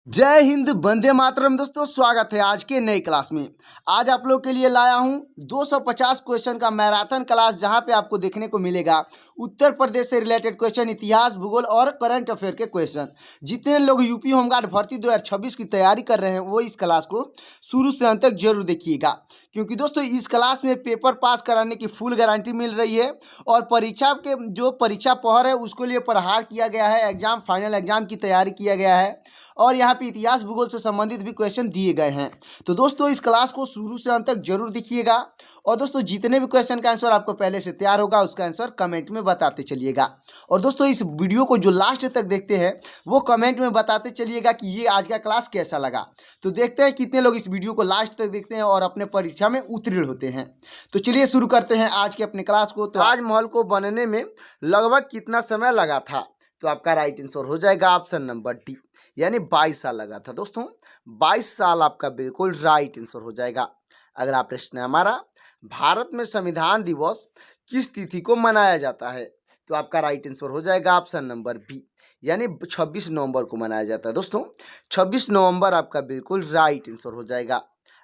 जय हिंद, वंदे मातरम। दोस्तों, स्वागत है आज के नई क्लास में। आज आप लोग के लिए लाया हूं 250 क्वेश्चन का मैराथन क्लास, जहां पे आपको देखने को मिलेगा उत्तर प्रदेश से रिलेटेड क्वेश्चन, इतिहास, भूगोल और करंट अफेयर के क्वेश्चन। जितने लोग यूपी होमगार्ड भर्ती 2026 की तैयारी कर रहे हैं वो इस क्लास को शुरू से अंत तक जरूर देखिएगा, क्योंकि दोस्तों इस क्लास में पेपर पास कराने की फुल गारंटी मिल रही है और परीक्षा के जो परीक्षा पहर है उसके लिए प्रहार किया गया है, एग्जाम फाइनल एग्जाम की तैयारी किया गया है और यहाँ पे इतिहास भूगोल से संबंधित भी क्वेश्चन दिए गए हैं। तो दोस्तों इस क्लास को शुरू से अंत तक जरूर देखिएगा और दोस्तों जितने भी क्वेश्चन का आंसर आपको पहले से तैयार होगा उसका आंसर कमेंट में बताते चलिएगा। और दोस्तों इस वीडियो को जो लास्ट तक देखते हैं वो कमेंट में बताते चलिएगा कि ये आज का क्लास कैसा लगा। तो देखते हैं कितने लोग इस वीडियो को लास्ट तक देखते हैं और अपने परीक्षा में उत्तीर्ण होते हैं। तो चलिए शुरू करते हैं आज के अपने क्लास को। तो ताजमहल को बनने में लगभग कितना समय लगा था? तो आपका राइट आंसर हो जाएगा ऑप्शन नंबर डी, यानी 22 साल लगा था। दोस्तों 22 साल आपका बिल्कुल राइट आंसर हो जाएगा। अगला प्रश्न है हमारा, भारत में संविधान दिवस किस तिथि को मनाया जाता है? तो आपका राइट आंसर हो जाएगा ऑप्शन नंबर बी, यानी 26 नवंबर को मनाया जाता है। दोस्तों 26 नवंबर आपका बिल्कुल राइट आंसर हो जाएगा।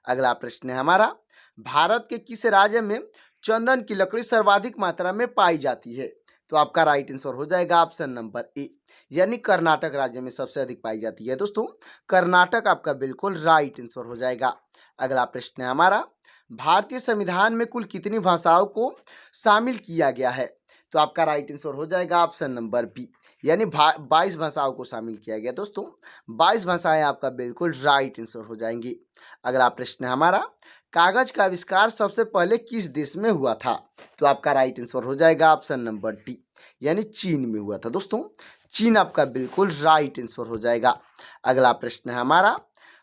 अगला प्रश्न है हमारा, भारत के किस राज्य में चंदन की लकड़ी सर्वाधिक मात्रा में पाई जाती है? तो आपका राइट आंसर हो जाएगा ऑप्शन नंबर ए, यानी कर्नाटक राज्य में सबसे अधिक पाई जाती है। दोस्तों कर्नाटक आपका बिल्कुल राइट आंसर हो जाएगा। अगला प्रश्न है हमारा, भारतीय संविधान में कुल कितनी भाषाओं को शामिल किया गया है? तो आपका राइट आंसर हो जाएगा ऑप्शन नंबर बी, यानी 22 भाषाओं को शामिल किया गया। दोस्तों 22 भाषाएं आपका बिल्कुल राइट आंसर हो जाएंगी। अगला प्रश्न है हमारा, कागज का आविष्कार सबसे पहले किस देश में हुआ था? तो आपका राइट आंसर हो जाएगा ऑप्शन नंबर डी, यानी चीन में हुआ था। दोस्तों चीन आपका बिल्कुल राइट आंसर हो जाएगा। अगला प्रश्न है हमारा,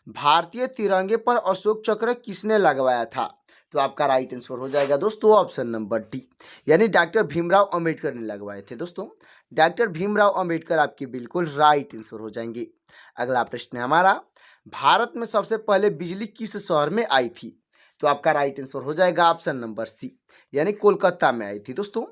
भारतीय तिरंगे पर अशोक चक्र किसने लगवाया था? तो आपका राइट आंसर हो जाएगा दोस्तों ऑप्शन नंबर डी, यानी डॉक्टर भीमराव अंबेडकर ने लगवाए थे। दोस्तों डॉक्टर भीमराव अंबेडकर आपकी बिल्कुल राइट आंसर हो जाएंगे। अगला प्रश्न है हमारा, भारत में सबसे पहले बिजली किस शहर में आई थी? तो आपका राइट आंसर हो जाएगा ऑप्शन नंबर सी, यानी कोलकाता में आई थी। दोस्तों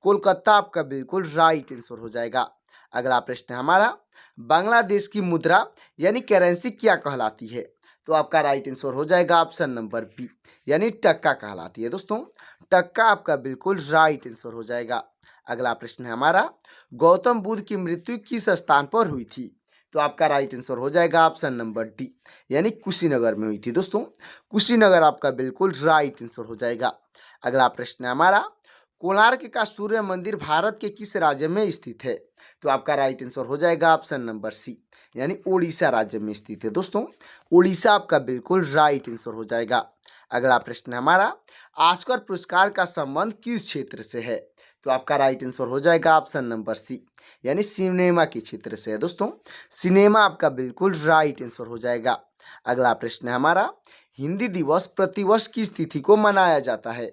कोलकाता आपका बिल्कुल राइट आंसर हो जाएगा। अगला प्रश्न है हमारा, बांग्लादेश की मुद्रा यानी करेंसी क्या कहलाती है? तो आपका राइट आंसर हो जाएगा ऑप्शन नंबर बी, यानी टक्का कहलाती है। दोस्तों टक्का आपका बिल्कुल राइट आंसर हो जाएगा। अगला प्रश्न है हमारा, गौतम बुद्ध की मृत्यु किस स्थान पर हुई थी? तो आपका राइट आंसर हो जाएगा ऑप्शन नंबर डी, यानी कुशीनगर में हुई थी। दोस्तों कुशीनगर आपका बिल्कुल राइट आंसर हो जाएगा। अगला प्रश्न है हमारा, कोणार्क का सूर्य मंदिर भारत के किस राज्य में स्थित है? तो आपका राइट आंसर हो जाएगा ऑप्शन नंबर सी, यानी उड़ीसा राज्य में स्थित है। दोस्तों उड़ीसा आपका बिल्कुल राइट आंसर हो जाएगा। अगला प्रश्न है हमारा, ऑस्कर पुरस्कार का संबंध किस क्षेत्र से है? तो आपका राइट आंसर हो जाएगा ऑप्शन नंबर सी, यानी सिनेमा के क्षेत्र से है। दोस्तों सिनेमा आपका बिल्कुल राइट आंसर हो जाएगा। अगला प्रश्न है हमारा, हिंदी दिवस प्रतिवर्ष किस तिथि को मनाया जाता है?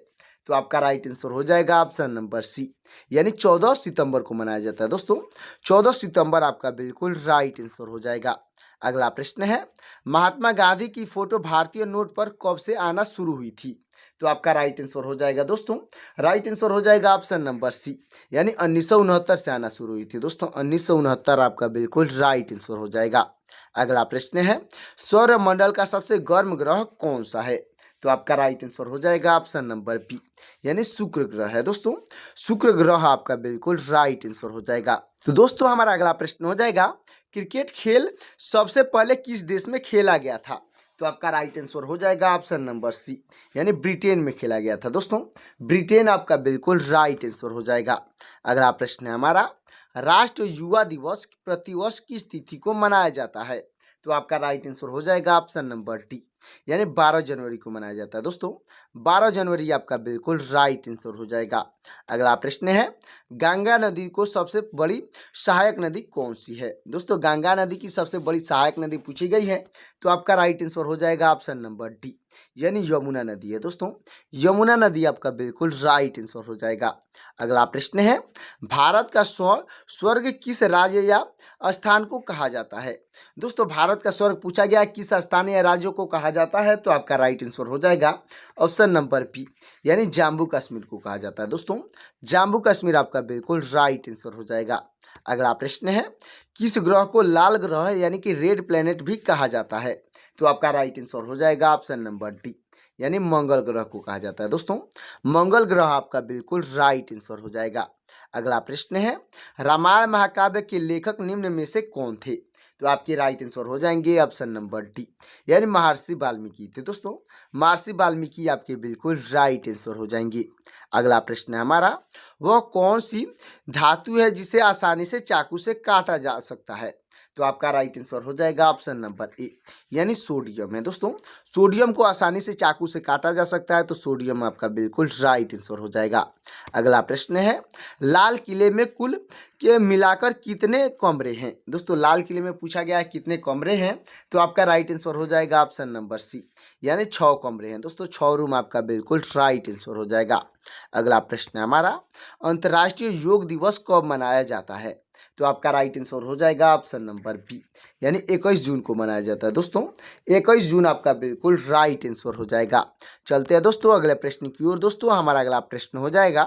तो आपका राइट आंसर हो जाएगा ऑप्शन नंबर सी, यानी 14 सितंबर को मनाया जाता है। दोस्तों 14 सितंबर आपका बिल्कुल राइट आंसर हो जाएगा। अगला प्रश्न है, महात्मा गांधी की फोटो भारतीय नोट पर कब से आना शुरू हुई थी? तो आपका राइट आंसर हो जाएगा दोस्तों, राइट आंसर हो जाएगा ऑप्शन नंबर सी, यानी 1969 से आना शुरू हुई थी। दोस्तों 1969 आपका बिल्कुल राइट आंसर हो जाएगा। अगला प्रश्न है, सौरमंडल का सबसे गर्म ग्रह कौन सा है? तो आपका राइट आंसर हो जाएगा ऑप्शन नंबर बी, यानी शुक्र ग्रह है। दोस्तों शुक्र ग्रह आपका बिल्कुल राइट आंसर हो जाएगा। तो दोस्तों हमारा अगला प्रश्न हो जाएगा, क्रिकेट खेल सबसे पहले किस देश में खेला गया था? तो आपका राइट आंसर हो जाएगा ऑप्शन नंबर सी, यानी ब्रिटेन में खेला गया था। दोस्तों ब्रिटेन आपका बिल्कुल राइट आंसर हो जाएगा। अगला प्रश्न है हमारा, राष्ट्रीय युवा दिवस प्रतिवर्ष किस तिथि को मनाया जाता है? तो आपका राइट आंसर हो जाएगा ऑप्शन नंबर डी, यानी 12 जनवरी को मनाया जाता है। दोस्तों 12 जनवरी आपका बिल्कुल राइट आंसर हो जाएगा। अगला प्रश्न है, गंगा नदी को सबसे बड़ी सहायक नदी कौन सी है? दोस्तों गंगा नदी की सबसे बड़ी सहायक नदी पूछी गई है, तो आपका राइट आंसर हो जाएगा ऑप्शन नंबर डी, यानी यमुना नदी है। दोस्तों यमुना नदी आपका बिल्कुल राइट आंसर हो जाएगा। अगला प्रश्न है, भारत का स्वर्ग किस राज्य या स्थान को कहा जाता है? दोस्तों भारत का स्वर्ग पूछा गया किस स्थान या राज्यों को कहा कहा जाता है? तो आपका राइट आंसर हो जाएगा ऑप्शन नंबर बी, यानी जम्मू कश्मीर को कहा जाता है। दोस्तों जम्मू कश्मीर आपका बिल्कुल राइट आंसर हो जाएगा। अगला प्रश्न है, किस ग्रह को लाल ग्रह यानी कि रेड प्लेनेट भी कहा जाता है? तो आपका राइट आंसर हो जाएगा ऑप्शन नंबर डी, यानी मंगल ग्रह को कहा जाता है। दोस्तों मंगल ग्रह आपका बिल्कुल राइट आंसर हो जाएगा। अगला प्रश्न है, रामायण महाकाव्य के लेखक निम्न में से कौन थे? तो आपके राइट आंसर हो जाएंगे ऑप्शन नंबर डी, यानी महर्षि वाल्मीकि थे। दोस्तों महर्षि वाल्मीकि आपके बिल्कुल राइट आंसर हो जाएंगे। अगला प्रश्न है हमारा, वह कौन सी धातु है जिसे आसानी से चाकू से काटा जा सकता है? तो आपका राइट आंसर हो जाएगा ऑप्शन नंबर ए, यानी सोडियम है। दोस्तों सोडियम को आसानी से चाकू से काटा जा सकता है, तो सोडियम आपका बिल्कुल राइट आंसर हो जाएगा। अगला प्रश्न है, लाल किले में कुल के मिलाकर कितने कमरे हैं? दोस्तों लाल किले में पूछा गया है कितने कमरे हैं, तो आपका राइट आंसर हो जाएगा ऑप्शन नंबर सी, यानी 6 कमरे हैं। दोस्तों 6 रूम आपका बिल्कुल राइट आंसर हो जाएगा। अगला प्रश्न है हमारा, अंतर्राष्ट्रीय योग दिवस कब मनाया जाता है? तो आपका राइट आंसर हो जाएगा ऑप्शन नंबर बी, यानी 21 जून को मनाया जाता है। दोस्तों 21 जून आपका बिल्कुल राइट आंसर हो जाएगा। चलते हैं दोस्तों अगले प्रश्न की ओर। दोस्तों हमारा अगला प्रश्न हो जाएगा,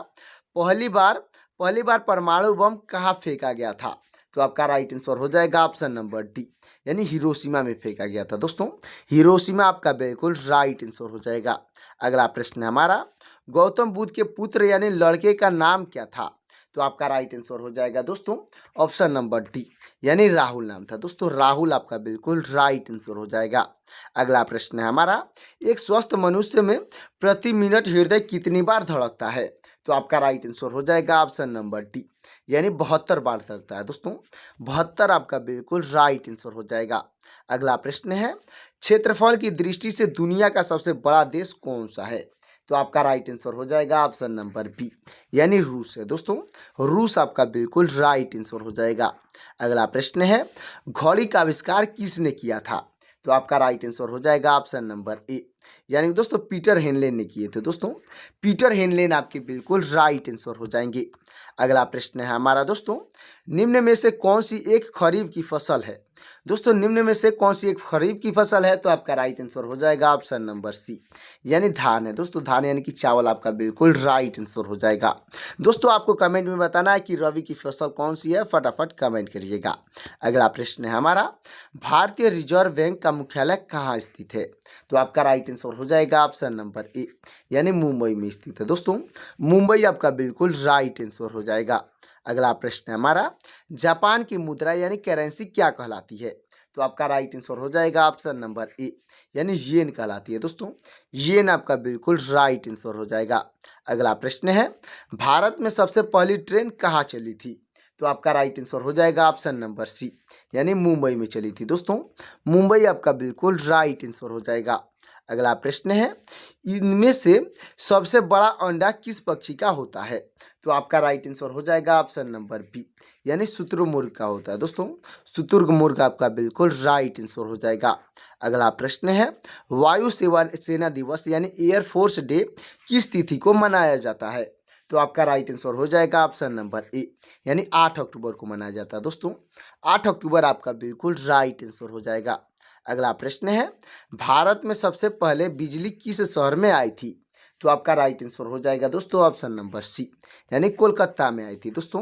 पहली बार परमाणु बम कहाँ फेंका गया था? तो आपका राइट आंसर हो जाएगा ऑप्शन नंबर डी, यानी हिरोशिमा में फेंका गया था। दोस्तों हिरोशिमा आपका बिल्कुल राइट आंसर हो जाएगा। अगला प्रश्न है हमारा, गौतम बुद्ध के पुत्र यानी लड़के का नाम क्या था? तो आपका राइट आंसर हो जाएगा दोस्तों ऑप्शन नंबर डी, यानी राहुल नाम था। दोस्तों राहुल आपका बिल्कुल राइट आंसर हो जाएगा। अगला प्रश्न है हमारा, एक स्वस्थ मनुष्य में प्रति मिनट हृदय कितनी बार धड़कता है? तो आपका राइट आंसर हो जाएगा ऑप्शन नंबर डी, यानी 72 बार धड़कता है। दोस्तों 72 आपका बिल्कुल राइट आंसर हो जाएगा। अगला प्रश्न है, क्षेत्रफल की दृष्टि से दुनिया का सबसे बड़ा देश कौन सा है? तो आपका राइट आंसर हो जाएगा ऑप्शन नंबर बी, यानी रूस है। दोस्तों रूस आपका बिल्कुल राइट आंसर हो जाएगा। अगला प्रश्न है, घड़ी का आविष्कार किसने किया था? तो आपका राइट आंसर हो जाएगा ऑप्शन नंबर ए, यानी दोस्तों पीटर हेनले ने किए थे। दोस्तों पीटर हेनले आपके बिल्कुल राइट आंसर हो जाएंगे। अगला प्रश्न है हमारा, दोस्तों निम्न में से कौन सी एक खरीफ की फसल है? दोस्तों निम्न में से कौन सी एक खरीफ की फसल है? तो आपका राइट आंसर हो जाएगा ऑप्शन नंबर सी, यानी धान है। दोस्तों धान यानी कि चावल आपका बिल्कुल राइट आंसर हो जाएगा। दोस्तों आपको कमेंट में बताना है कि रबी की फसल कौन सी है, फटाफट कमेंट करिएगा। अगला प्रश्न है हमारा, भारतीय रिजर्व बैंक का मुख्यालय कहाँ स्थित है? तो आपका राइट आंसर हो जाएगा ऑप्शन नंबर ए, यानी मुंबई में स्थित है। दोस्तों मुंबई आपका बिल्कुल राइट आंसर हो जाएगा। अगला प्रश्न है हमारा, जापान की मुद्रा यानी करेंसी क्या कहलाती है? तो आपका राइट आंसर हो जाएगा ऑप्शन नंबर ए, यानी येन कहलाती है। दोस्तों येन आपका बिल्कुल राइट आंसर हो जाएगा। अगला प्रश्न है, भारत में सबसे पहली ट्रेन कहाँ चली थी? तो आपका राइट आंसर हो जाएगा ऑप्शन नंबर सी, यानी मुंबई में चली थी। दोस्तों मुंबई आपका बिल्कुल राइट आंसर हो जाएगा। अगला प्रश्न है, इनमें से सबसे बड़ा अंडा किस पक्षी का होता है? तो आपका राइट आंसर हो जाएगा ऑप्शन नंबर बी, यानी शुतुरमुर्ग का होता है। दोस्तों शुतुरमुर्ग आपका बिल्कुल राइट आंसर हो जाएगा। अगला प्रश्न है, वायु सेना दिवस यानी एयरफोर्स डे किस तिथि को मनाया जाता है? तो आपका राइट आंसर हो जाएगा ऑप्शन नंबर ए, यानी 8 अक्टूबर को मनाया जाता है। दोस्तों 8 अक्टूबर आपका बिल्कुल राइट आंसर हो जाएगा। अगला प्रश्न है, भारत में सबसे पहले बिजली किस शहर में आई थी? तो आपका राइट आंसर हो जाएगा दोस्तों ऑप्शन नंबर सी, यानी कोलकाता में आई थी। दोस्तों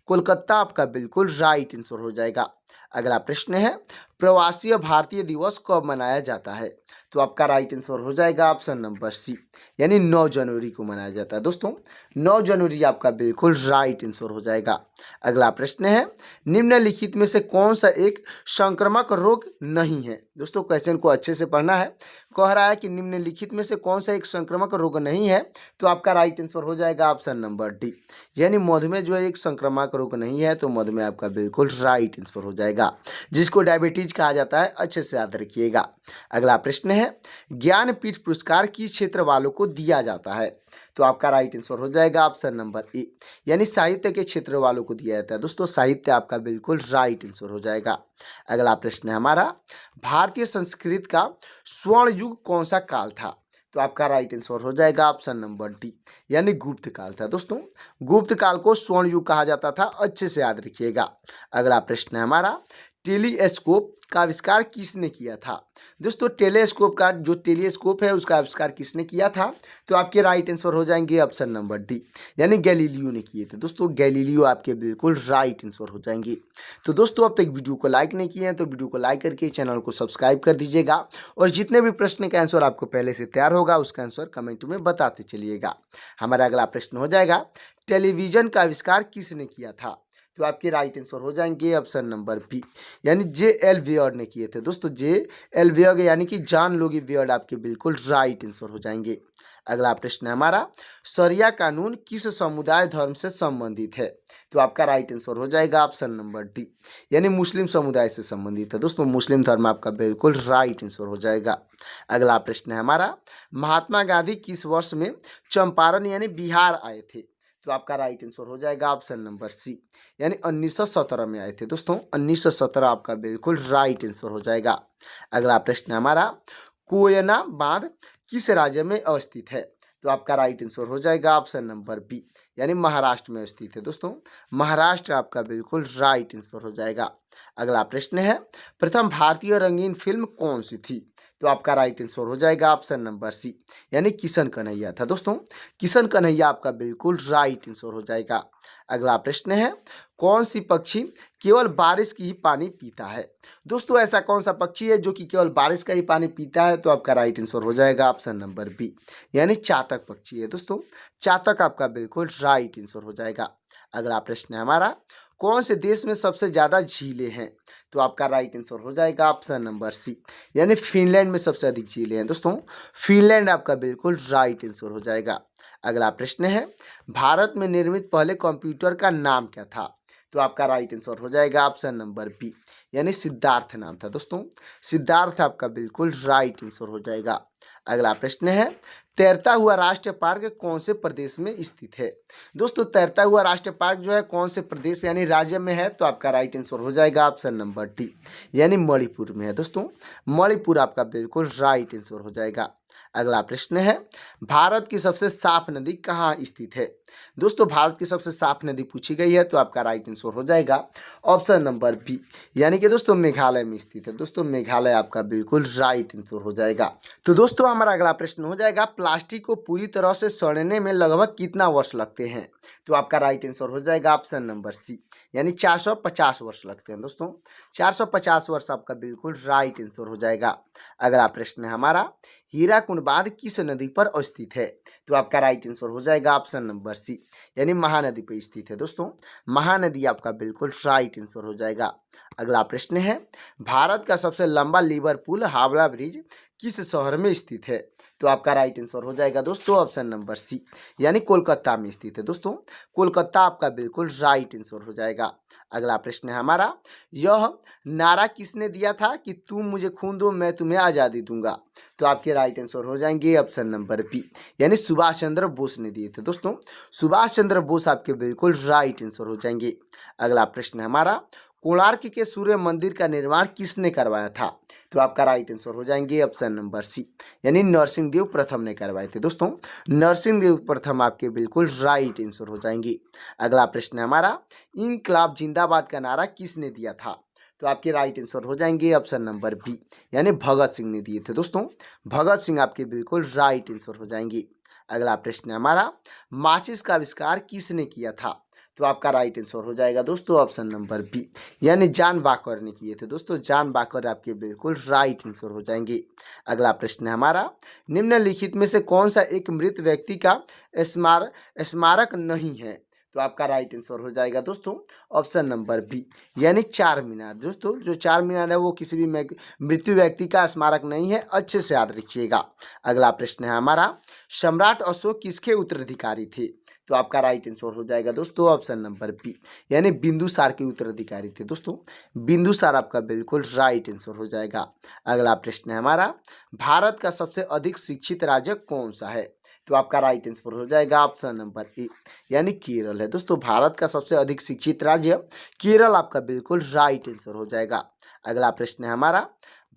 कोलकाता आपका बिल्कुल राइट आंसर हो जाएगा। अगला प्रश्न है, प्रवासी भारतीय दिवस कब मनाया जाता है? तो आपका राइट आंसर हो जाएगा ऑप्शन नंबर सी, यानी 9 जनवरी को मनाया जाता है। दोस्तों 9 जनवरी आपका बिल्कुल राइट आंसर हो जाएगा। अगला प्रश्न है, निम्नलिखित में से कौन सा एक संक्रामक रोग नहीं है? दोस्तों क्वेश्चन को अच्छे से पढ़ना है। कह रहा है कि निम्नलिखित में से कौन सा एक संक्रामक रोग नहीं है, तो आपका राइट आंसर हो जाएगा ऑप्शन नंबर डी, यानी मधुमेह जो है एक संक्रामक रोग नहीं है, तो मधुमेह आपका बिल्कुल राइट आंसर हो जाएगा, जिसको डायबिटीज कहा जाता है। अच्छे से याद रखिएगा। अगला प्रश्न है, ज्ञानपीठ पुरस्कार किस क्षेत्र वालों को दिया जाता है? तो आपका राइट आंसर हो जाएगा ऑप्शन नंबर ए, यानी साहित्य के क्षेत्र वालों को दिया जाता है। दोस्तों साहित्य आपका बिल्कुल राइट आंसर हो जाएगा। अगला प्रश्न है हमारा, भारतीय संस्कृत का स्वर्ण युग कौन सा काल था? तो आपका राइट आंसर हो जाएगा ऑप्शन नंबर डी, यानी गुप्त काल था। दोस्तों गुप्त काल को स्वर्ण युग कहा जाता था। अच्छे से याद रखिएगा। अगला प्रश्न है हमारा, टेलीस्कोप का आविष्कार किसने किया था? दोस्तों टेलीस्कोप का जो टेलीस्कोप है उसका आविष्कार किसने किया था? तो आपके राइट आंसर हो जाएंगे ऑप्शन नंबर डी, यानी गैलीलियो ने किए थे। दोस्तों गैलीलियो आपके बिल्कुल राइट आंसर हो जाएंगे। तो दोस्तों अब तक वीडियो को लाइक नहीं किए हैं तो वीडियो को लाइक करके चैनल को सब्सक्राइब कर दीजिएगा, और जितने भी प्रश्न का आंसर आपको पहले से तैयार होगा उसका आंसर कमेंट में बताते चलिएगा। हमारा अगला प्रश्न हो जाएगा, टेलीविजन का आविष्कार किसने किया था? तो आपके राइट आंसर हो जाएंगे ऑप्शन नंबर बी, यानी J.L. वियर्ड ने किए थे। दोस्तों J.L. वियर्ड यानी कि जॉन लोगी वियर्ड आपके बिल्कुल राइट आंसर हो जाएंगे। अगला प्रश्न है हमारा, शरिया कानून किस समुदाय धर्म से संबंधित है? तो आपका राइट आंसर हो जाएगा ऑप्शन नंबर डी, यानी मुस्लिम समुदाय से संबंधित है। दोस्तों मुस्लिम धर्म आपका बिल्कुल राइट आंसर हो जाएगा। अगला प्रश्न है हमारा, महात्मा गांधी किस वर्ष में चंपारण यानी बिहार आए थे? तो आपका राइट आंसर हो जाएगा ऑप्शन नंबर सी, यानी 1917 में आए थे। दोस्तों 1917 आपका बिल्कुल राइट आंसर हो जाएगा। अगला प्रश्न है हमारा, कोयना बांध किस राज्य में अवस्थित है? तो आपका राइट आंसर हो जाएगा ऑप्शन नंबर बी, यानी महाराष्ट्र में स्थित है। दोस्तों महाराष्ट्र आपका बिल्कुल राइट आंसर हो जाएगा। अगला प्रश्न है, प्रथम भारतीय रंगीन फिल्म कौन सी थी? तो आपका राइट आंसर हो जाएगा ऑप्शन नंबर सी, यानी किशन कन्हैया था। दोस्तों किशन कन्हैया आपका बिल्कुल राइट आंसर हो जाएगा। अगला प्रश्न है, कौन सी पक्षी केवल बारिश की ही पानी पीता है? दोस्तों ऐसा कौन सा पक्षी है जो कि केवल बारिश का ही पानी पीता है? तो आपका राइट आंसर हो जाएगा ऑप्शन नंबर बी, यानी चातक पक्षी है। दोस्तों चातक आपका बिल्कुल राइट आंसर हो जाएगा। अगला प्रश्न है हमारा, कौन से देश में सबसे ज़्यादा झीलें हैं? तो आपका राइट आंसर हो जाएगा ऑप्शन नंबर सी, यानी फिनलैंड में सबसे अधिक झीलें हैं। दोस्तों फिनलैंड आपका बिल्कुल राइट आंसर हो जाएगा। अगला प्रश्न है, भारत में निर्मित पहले कंप्यूटर का नाम क्या था? तो आपका राइट आंसर हो जाएगा ऑप्शन नंबर बी, यानी सिद्धार्थ नाम था। दोस्तों सिद्धार्थ आपका बिल्कुल राइट आंसर हो जाएगा। अगला प्रश्न है, तैरता हुआ राष्ट्रीय पार्क कौन से प्रदेश में स्थित है? दोस्तों तैरता हुआ राष्ट्रीय पार्क जो है कौन से प्रदेश यानी राज्य में है? तो आपका राइट आंसर हो जाएगा ऑप्शन नंबर डी, यानी मणिपुर में है। दोस्तों मणिपुर आपका बिल्कुल राइट आंसर हो जाएगा। अगला प्रश्न है, भारत की सबसे साफ नदी कहाँ स्थित है? दोस्तों भारत की सबसे साफ नदी पूछी गई है तो आपका राइट आंसर हो जाएगा ऑप्शन नंबर बी, यानी कि दोस्तों मेघालय में स्थित है। दोस्तों मेघालय आपका बिल्कुल राइट आंसर हो जाएगा। तो दोस्तों हमारा अगला प्रश्न हो जाएगा, प्लास्टिक को पूरी तरह से सड़ने में लगभग कितना वर्ष लगते हैं? तो आपका राइट आंसर हो जाएगा ऑप्शन नंबर सी, यानी 450 वर्ष लगते हैं। दोस्तों 450 वर्ष आपका बिल्कुल राइट आंसर हो जाएगा। अगला प्रश्न है हमारा, हीराकुंड बांध किस नदी पर स्थित है? तो आपका राइट आंसर हो जाएगा ऑप्शन नंबर सी, यानी महानदी पर स्थित है। दोस्तों महानदी आपका बिल्कुल राइट आंसर हो जाएगा। अगला प्रश्न है, भारत का सबसे लंबा लीवर पुल हावड़ा ब्रिज किस शहर में स्थित है? तो आपका राइट आंसर हो जाएगा दोस्तों ऑप्शन नंबर सी, यानी कोलकाता में स्थित है। दोस्तों कोलकाता आपका बिल्कुल राइट आंसर हो जाएगा। अगला प्रश्न है हमारा, यह नारा किसने दिया था कि तुम मुझे खून दो मैं तुम्हें आज़ादी दूंगा? तो आपके राइट आंसर हो जाएंगे ऑप्शन नंबर बी, यानी सुभाष चंद्र बोस ने दिए थे। दोस्तों सुभाष चंद्र बोस आपके बिल्कुल राइट आंसर हो जाएंगे। अगला प्रश्न है हमारा, कोणार्क के सूर्य मंदिर का निर्माण किसने करवाया था? तो आपका राइट आंसर हो जाएंगे ऑप्शन नंबर सी, यानी नरसिंह देव प्रथम ने करवाए थे। दोस्तों नरसिंह देव प्रथम आपके बिल्कुल राइट आंसर हो जाएंगे। अगला प्रश्न है हमारा, इनकलाब जिंदाबाद का नारा किसने दिया था? तो आपके राइट आंसर हो जाएंगे ऑप्शन नंबर बी, यानी भगत सिंह ने दिए थे। दोस्तों भगत सिंह आपके बिल्कुल राइट आंसर हो जाएंगे। अगला प्रश्न है हमारा, माचिस का आविष्कार किसने किया था? तो आपका राइट आंसर हो जाएगा दोस्तों ऑप्शन नंबर बी, यानी जॉन बाकर ने किए थे। दोस्तों जॉन बाकर आपके बिल्कुल राइट आंसर हो जाएंगे। अगला प्रश्न है हमारा, निम्नलिखित में से कौन सा एक मृत व्यक्ति का स्मारक नहीं है? तो आपका राइट आंसर हो जाएगा दोस्तों ऑप्शन नंबर बी, यानी चार मीनार। दोस्तों जो चार मीनार है वो किसी भी मृत्यु व्यक्ति का स्मारक नहीं है, अच्छे से याद रखिएगा। अगला प्रश्न है हमारा, सम्राट अशोक किसके उत्तराधिकारी थे? तो आपका राइट आंसर हो जाएगा दोस्तों ऑप्शन नंबर बी, यानी बिंदुसार के उत्तराधिकारी थे। दोस्तों बिंदुसार आपका बिल्कुल राइट आंसर हो जाएगा। अगला प्रश्न है हमारा, भारत का सबसे अधिक शिक्षित राज्य कौन सा है? तो आपका राइट आंसर हो जाएगा ऑप्शन नंबर ए, यानी केरल है। दोस्तों भारत का सबसे अधिक शिक्षित राज्य केरल आपका बिल्कुल राइट आंसर हो जाएगा। अगला प्रश्न है हमारा,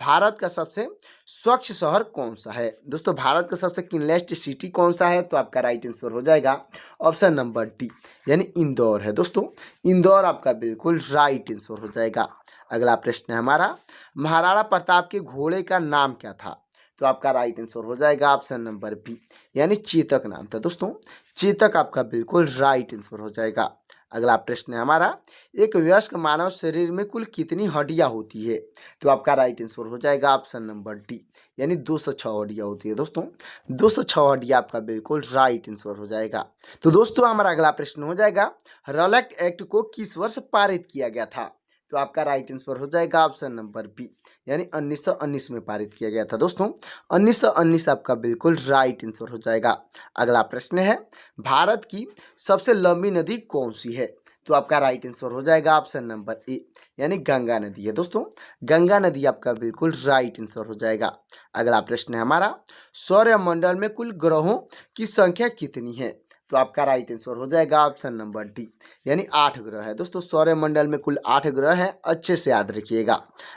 भारत का सबसे स्वच्छ शहर कौन सा है? दोस्तों भारत का सबसे क्लीनेस्ट सिटी कौन सा है? तो आपका राइट आंसर हो जाएगा ऑप्शन नंबर डी, यानी इंदौर है। दोस्तों इंदौर आपका बिल्कुल राइट आंसर हो जाएगा। अगला प्रश्न है हमारा, महाराणा प्रताप के घोड़े का नाम क्या था? तो आपका राइट आंसर हो जाएगा ऑप्शन नंबर बी, यानी चेतक नाम था दोस्तों। चेतक आपका बिल्कुल राइट आंसर हो जाएगा। अगला प्रश्न है हमारा, एक वयस्क मानव शरीर में कुल कितनी हड्डियां होती है? तो आपका राइट आंसर हो जाएगा ऑप्शन नंबर डी, यानी 206 हड्डियां होती है दोस्तों। 206 हड्डियां आपका बिल्कुल राइट आंसर हो जाएगा। तो दोस्तों हमारा अगला प्रश्न हो जाएगा, रॉलेट एक्ट को किस वर्ष पारित किया गया था? तो आपका राइट आंसर हो जाएगा ऑप्शन नंबर बी, यानी 1919 में पारित किया गया था दोस्तों। 1919 आपका बिल्कुल राइट आंसर हो जाएगा। अगला प्रश्न है, भारत की सबसे लंबी नदी कौन सी है? तो आपका राइट आंसर हो जाएगा ऑप्शन नंबर ए, यानी गंगा नदी है दोस्तों। गंगा नदी आपका बिल्कुल राइट आंसर हो जाएगा। अगला प्रश्न है हमारा, सौरमंडल में कुल ग्रहों की संख्या कितनी है? तो आपका राइट आंसर हो जाएगा ऑप्शन नंबर डी, यानी 8 ग्रह है दोस्तों। सौरमंडल में कुल 8 ग्रह हैं, अच्छे से याद रखिएगा।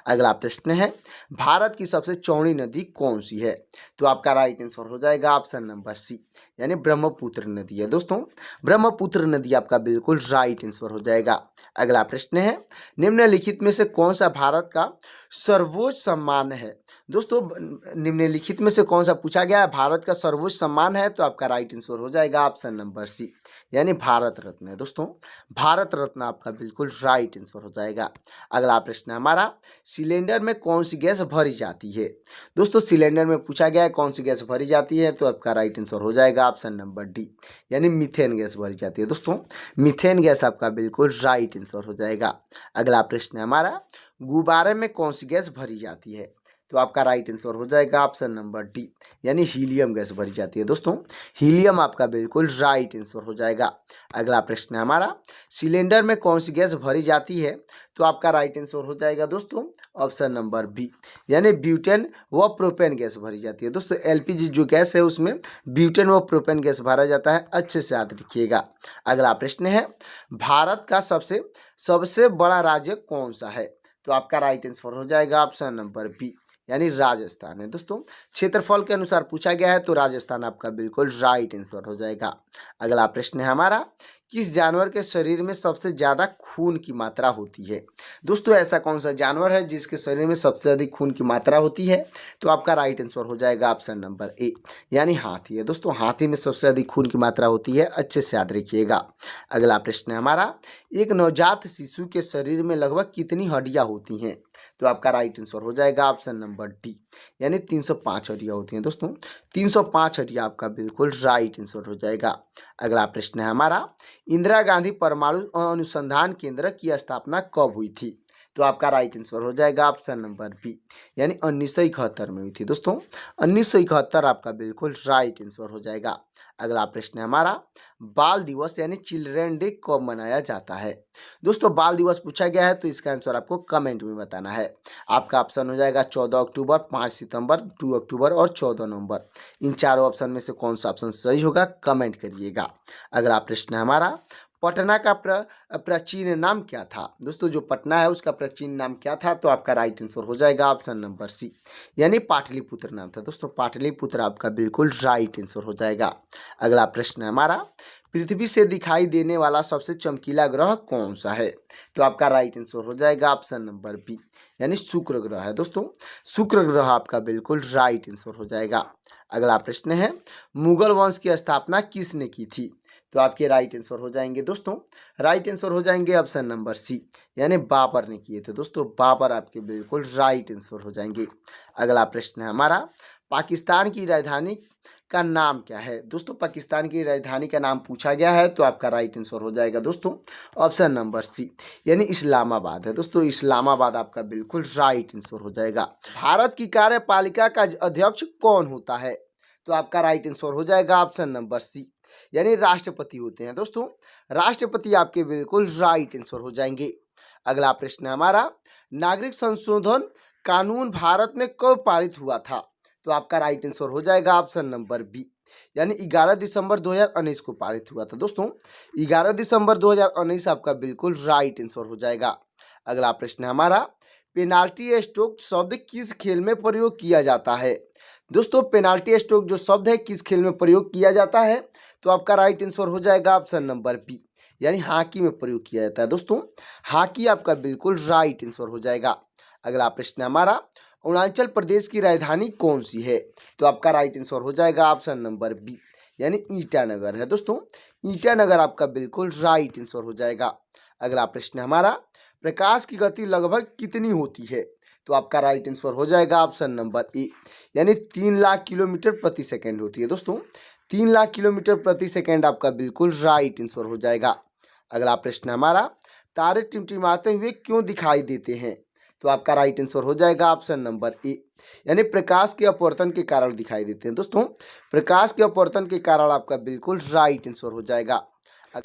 अगला प्रश्न है, भारत की सबसे चौड़ी नदी कौन सी है? तो आपका राइट आंसर हो जाएगा ऑप्शन नंबर सी, यानी ब्रह्मपुत्र नदी है दोस्तों। ब्रह्मपुत्र नदी आपका बिल्कुल राइट आंसर हो जाएगा। अगला प्रश्न है, निम्नलिखित में से कौन सा भारत का सर्वोच्च सम्मान है? दोस्तों निम्नलिखित में से कौन सा पूछा गया है भारत का सर्वोच्च सम्मान है? तो आपका राइट आंसर हो जाएगा ऑप्शन नंबर सी, यानी भारत रत्न है दोस्तों। भारत रत्न आपका बिल्कुल राइट आंसर हो जाएगा। अगला प्रश्न है हमारा, सिलेंडर में कौन सी गैस भरी जाती है? दोस्तों सिलेंडर में पूछा गया है कौन सी गैस भरी जाती है, तो आपका राइट आंसर हो जाएगा ऑप्शन नंबर डी, यानी मीथेन गैस भरी जाती है दोस्तों। मीथेन गैस आपका बिल्कुल राइट आंसर हो जाएगा। अगला प्रश्न है हमारा, गुब्बारे में कौन सी गैस भरी जाती है? तो आपका राइट आंसर हो जाएगा ऑप्शन नंबर डी, यानी हीलियम गैस भरी जाती है दोस्तों। हीलियम आपका बिल्कुल राइट आंसर हो जाएगा। अगला प्रश्न है हमारा, सिलेंडर में कौन सी गैस भरी जाती है? तो आपका राइट आंसर हो जाएगा दोस्तों ऑप्शन नंबर बी, यानी ब्यूटेन व प्रोपेन गैस भरी जाती है दोस्तों। एलपीजी जो गैस है उसमें ब्यूटेन व प्रोपेन गैस भरा जाता है, अच्छे से याद रखिएगा। अगला प्रश्न है, भारत का सबसे सबसे बड़ा राज्य कौन सा है? तो आपका राइट आंसर हो जाएगा ऑप्शन नंबर बी, यानी राजस्थान है दोस्तों। क्षेत्रफल के अनुसार पूछा गया है तो राजस्थान आपका बिल्कुल राइट आंसर हो जाएगा। अगला प्रश्न है हमारा, किस जानवर के शरीर में सबसे ज्यादा खून की मात्रा होती है? दोस्तों ऐसा कौन सा जानवर है जिसके शरीर में सबसे अधिक खून की मात्रा होती है? तो आपका राइट आंसर हो जाएगा ऑप्शन नंबर ए, यानी हाथी है दोस्तों। हाथी में सबसे अधिक खून की मात्रा होती है, अच्छे से याद रखिएगा। अगला प्रश्न है हमारा, एक नवजात शिशु के शरीर में लगभग कितनी हड्डियां होती हैं? तो आपका राइट आंसर हो जाएगा ऑप्शन नंबर डी, यानी 305 हड्डियां होती हैं दोस्तों। 305 हड्डियां आपका बिल्कुल राइट आंसर हो जाएगा। अगला प्रश्न है हमारा, इंदिरा गांधी परमाणु अनुसंधान केंद्र की स्थापना कब हुई थी? तो आपका राइट आंसर हो जाएगा ऑप्शन नंबर बी, यानी 1971 में हुई थी दोस्तों। 1971 आपका बिल्कुल राइट आंसर हो जाएगा। अगला प्रश्न है हमारा, बाल दिवस यानी चिल्ड्रन डे कब मनाया जाता है? दोस्तों बाल दिवस पूछा गया है तो इसका आंसर आपको कमेंट में बताना है। आपका ऑप्शन हो जाएगा 14 अक्टूबर, 5 सितंबर, 2 अक्टूबर और 14 नवंबर। इन चारों ऑप्शन में से कौन सा ऑप्शन सही होगा कमेंट करिएगा। अगला प्रश्न है हमारा, पटना का प्राचीन नाम क्या था? दोस्तों जो पटना है उसका प्राचीन नाम क्या था? तो आपका राइट आंसर हो जाएगा ऑप्शन नंबर सी, यानी पाटलिपुत्र नाम था दोस्तों। पाटलिपुत्र आपका बिल्कुल राइट आंसर हो जाएगा। अगला प्रश्न है हमारा, पृथ्वी से दिखाई देने वाला सबसे चमकीला ग्रह कौन सा है? तो आपका राइट आंसर हो जाएगा ऑप्शन नंबर बी, यानी शुक्र ग्रह है दोस्तों। शुक्र ग्रह आपका बिल्कुल राइट आंसर हो जाएगा। अगला प्रश्न है, मुगल वंश की स्थापना किसने की थी? तो आपके राइट आंसर हो जाएंगे दोस्तों, राइट आंसर हो जाएंगे ऑप्शन नंबर सी, यानी बाबर ने किए थे दोस्तों। बाबर आपके बिल्कुल राइट आंसर हो जाएंगे। अगला प्रश्न है हमारा, पाकिस्तान की राजधानी का नाम क्या है? दोस्तों पाकिस्तान की राजधानी का नाम पूछा गया है तो आपका राइट आंसर हो जाएगा दोस्तों ऑप्शन नंबर सी, यानी इस्लामाबाद है दोस्तों। इस्लामाबाद आपका बिल्कुल राइट आंसर हो जाएगा। भारत की कार्यपालिका का अध्यक्ष कौन होता है? तो आपका राइट आंसर हो जाएगा ऑप्शन नंबर सी, यानी राष्ट्रपति होते हैं दोस्तों। राष्ट्रपति आपके बिल्कुल राइट आंसर हो जाएंगे। अगला प्रश्न है हमारा, नागरिक संशोधन कानून भारत में कब पारित हुआ था? तो आपका राइट आंसर हो जाएगा ऑप्शन नंबर बी, यानी 11 दिसंबर 2019 को पारित हुआ था दोस्तों। 11 दिसंबर 2019 आपका बिल्कुल राइट आंसर हो जाएगा। अगला प्रश्न है हमारा, पेनाल्टी स्ट्रोक शब्द किस खेल में प्रयोग किया जाता है? दोस्तों पेनाल्टी स्ट्रोक जो शब्द है किस खेल में प्रयोग किया जाता है? तो आपका राइट आंसर हो जाएगा ऑप्शन नंबर बी, यानी हॉकी में प्रयोग किया जाता है दोस्तों। हॉकी आपका बिल्कुल राइट आंसर हो जाएगा। अगला प्रश्न है हमारा, अरुणाचल प्रदेश की राजधानी कौन सी है? तो आपका राइट आंसर हो जाएगा ऑप्शन नंबर बी, यानी ईटानगर है दोस्तों। ईटानगर आपका बिल्कुल राइट आंसर हो जाएगा। अगला प्रश्न है हमारा, प्रकाश की गति लगभग कितनी होती है? तो आपका राइट आंसर हो जाएगा ऑप्शन नंबर ए, यानी 3 लाख किलोमीटर प्रति सेकंड होती है दोस्तों। 3 लाख किलोमीटर प्रति सेकंड आपका बिल्कुल राइट आंसर हो जाएगा। अगला प्रश्न हमारा, तारे टिमटिमाते हुए क्यों दिखाई देते हैं? तो आपका राइट आंसर हो जाएगा ऑप्शन नंबर ए, यानी प्रकाश के अपवर्तन के कारण दिखाई देते हैं दोस्तों। प्रकाश के अपवर्तन के कारण आपका बिल्कुल राइट आंसर हो जाएगा।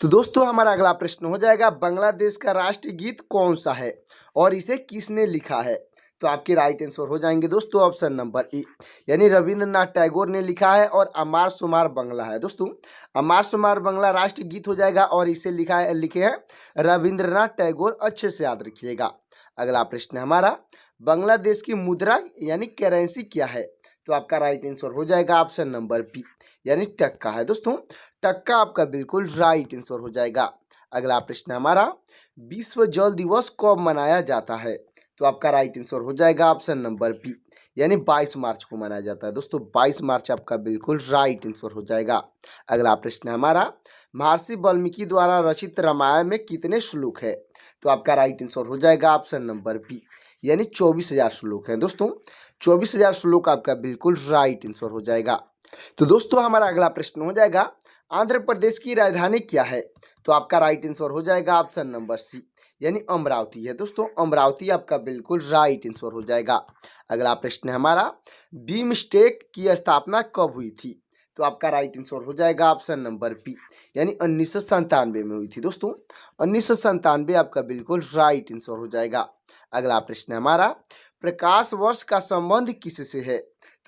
तो दोस्तों हमारा अगला प्रश्न हो जाएगा, बांग्लादेश का राष्ट्रीय गीत कौन सा है और इसे किसने लिखा है? तो आपके राइट आंसर हो जाएंगे दोस्तों ऑप्शन नंबर ए, यानी रविंद्रनाथ टैगोर ने लिखा है और अमार सुमार बांग्ला है दोस्तों। अमार सुमार बांग्ला राष्ट्रीय गीत हो जाएगा और इसे लिखे हैं रविंद्रनाथ टैगोर, अच्छे से याद रखिएगा। अगला प्रश्न हमारा, बांग्लादेश की मुद्रा यानी करेंसी क्या है? तो आपका राइट आंसर हो जाएगा ऑप्शन नंबर बी, यानी टक्का है दोस्तों। टक्का आपका बिल्कुल राइट आंसर हो जाएगा। अगला प्रश्न हमारा, विश्व जल दिवस कब मनाया जाता है? तो आपका राइट आंसर हो जाएगा ऑप्शन नंबर बी, यानी 22 मार्च को मनाया जाता है दोस्तों। 22 मार्च आपका बिल्कुल राइट आंसर हो जाएगा। अगला प्रश्न हमारा, महर्षि वाल्मीकि द्वारा रचित रामायण में कितने श्लोक है? तो आपका राइट आंसर हो जाएगा ऑप्शन नंबर बी, यानी 24,000 श्लोक हैं दोस्तों। 24,000 श्लोक आपका बिल्कुल राइट आंसर हो जाएगा। तो दोस्तों हमारा अगला प्रश्न हो जाएगा, आंध्र प्रदेश की राजधानी क्या है? तो आपका राइट आंसर हो जाएगा ऑप्शन नंबर सी, यानी अमरावती है दोस्तों। अमरावती आपका बिल्कुल राइट आंसर हो जाएगा। अगला प्रश्न है हमारा, बीमस्टेक की स्थापना कब हुई थी? तो आपका राइट आंसर हो जाएगा ऑप्शन नंबर बी, यानी 1997 में हुई थी दोस्तों। 1997 आपका बिल्कुल राइट आंसर हो जाएगा। अगला प्रश्न है हमारा, प्रकाश वर्ष का संबंध किससे है?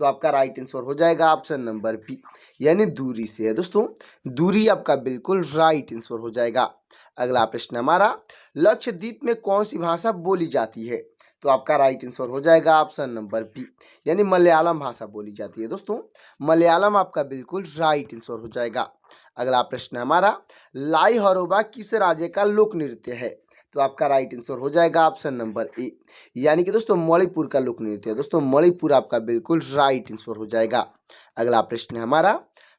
तो आपका राइट आंसर हो जाएगा ऑप्शन नंबर बी, यानी दूरी से है दोस्तों। दूरी आपका बिल्कुल राइट आंसर हो जाएगा। अगला प्रश्न हमारा, लक्षद्वीप में कौन सी भाषा बोली जाती है? तो आपका राइट आंसर हो जाएगा ऑप्शन नंबर बी, यानी मलयालम भाषा बोली जाती है दोस्तों। मलयालम आपका बिल्कुल राइट आंसर हो जाएगा। अगला प्रश्न हमारा, लाई हरोबा किस राज्य का लोक नृत्य है? तो आपका राइट आंसर हो जाएगा ऑप्शन नंबर ए, यानी कि दोस्तों मणिपुर का लोक नृत्य है दोस्तों। मणिपुर आपका बिल्कुल राइट आंसर हो जाएगा। अगला प्रश्न है हमारा,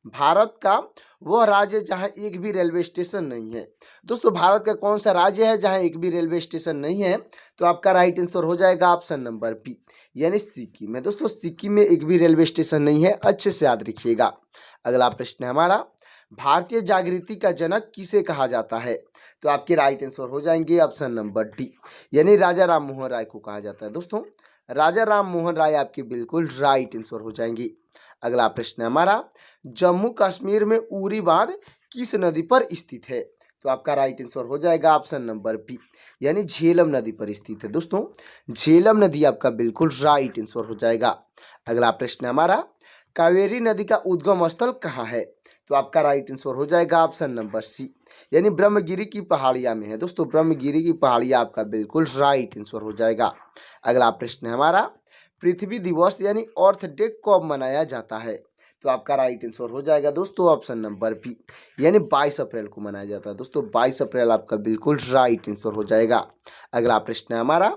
भारत का वह राज्य जहां एक भी रेलवे स्टेशन नहीं है? दोस्तों भारत का कौन सा राज्य है जहां एक भी रेलवे स्टेशन नहीं है? तो आपका राइट आंसर हो जाएगा ऑप्शन नंबर बी, यानी सिक्किम है दोस्तों। सिक्किम में एक भी रेलवे स्टेशन नहीं है, अच्छे से याद रखिएगा। अगला प्रश्न है हमारा, भारतीय जागृति का जनक किसे कहा जाता है? तो आपके राइट आंसर हो जाएंगे ऑप्शन नंबर डी, यानी राजा राम मोहन राय को कहा जाता है दोस्तों। राजा राम मोहन राय आपके बिल्कुल राइट आंसर हो जाएंगे। अगला प्रश्न है हमारा, जम्मू कश्मीर में उरी बांध किस नदी पर स्थित है? तो आपका राइट आंसर हो जाएगा ऑप्शन नंबर बी, यानी झेलम नदी पर स्थित है दोस्तों। झेलम नदी आपका बिल्कुल राइट आंसर हो जाएगा। अगला प्रश्न है हमारा, कावेरी नदी का उद्गम स्थल कहाँ है? तो आपका राइट आंसर हो जाएगा ऑप्शन नंबर सी, यानी ब्रह्मगिरी की पहाड़ियां में है दोस्तों। ब्रह्मगिरी की पहाड़ियां आपका बिल्कुल राइट आंसर हो जाएगा। अगला प्रश्न है हमारा, पृथ्वी दिवस यानी अर्थ डे कब मनाया जाता है? तो आपका राइट आंसर हो जाएगा दोस्तों ऑप्शन नंबर बी, यानी 22 अप्रैल को मनाया जाता है दोस्तों। 22 अप्रैल आपका बिल्कुल राइट आंसर हो जाएगा। अगला प्रश्न है हमारा,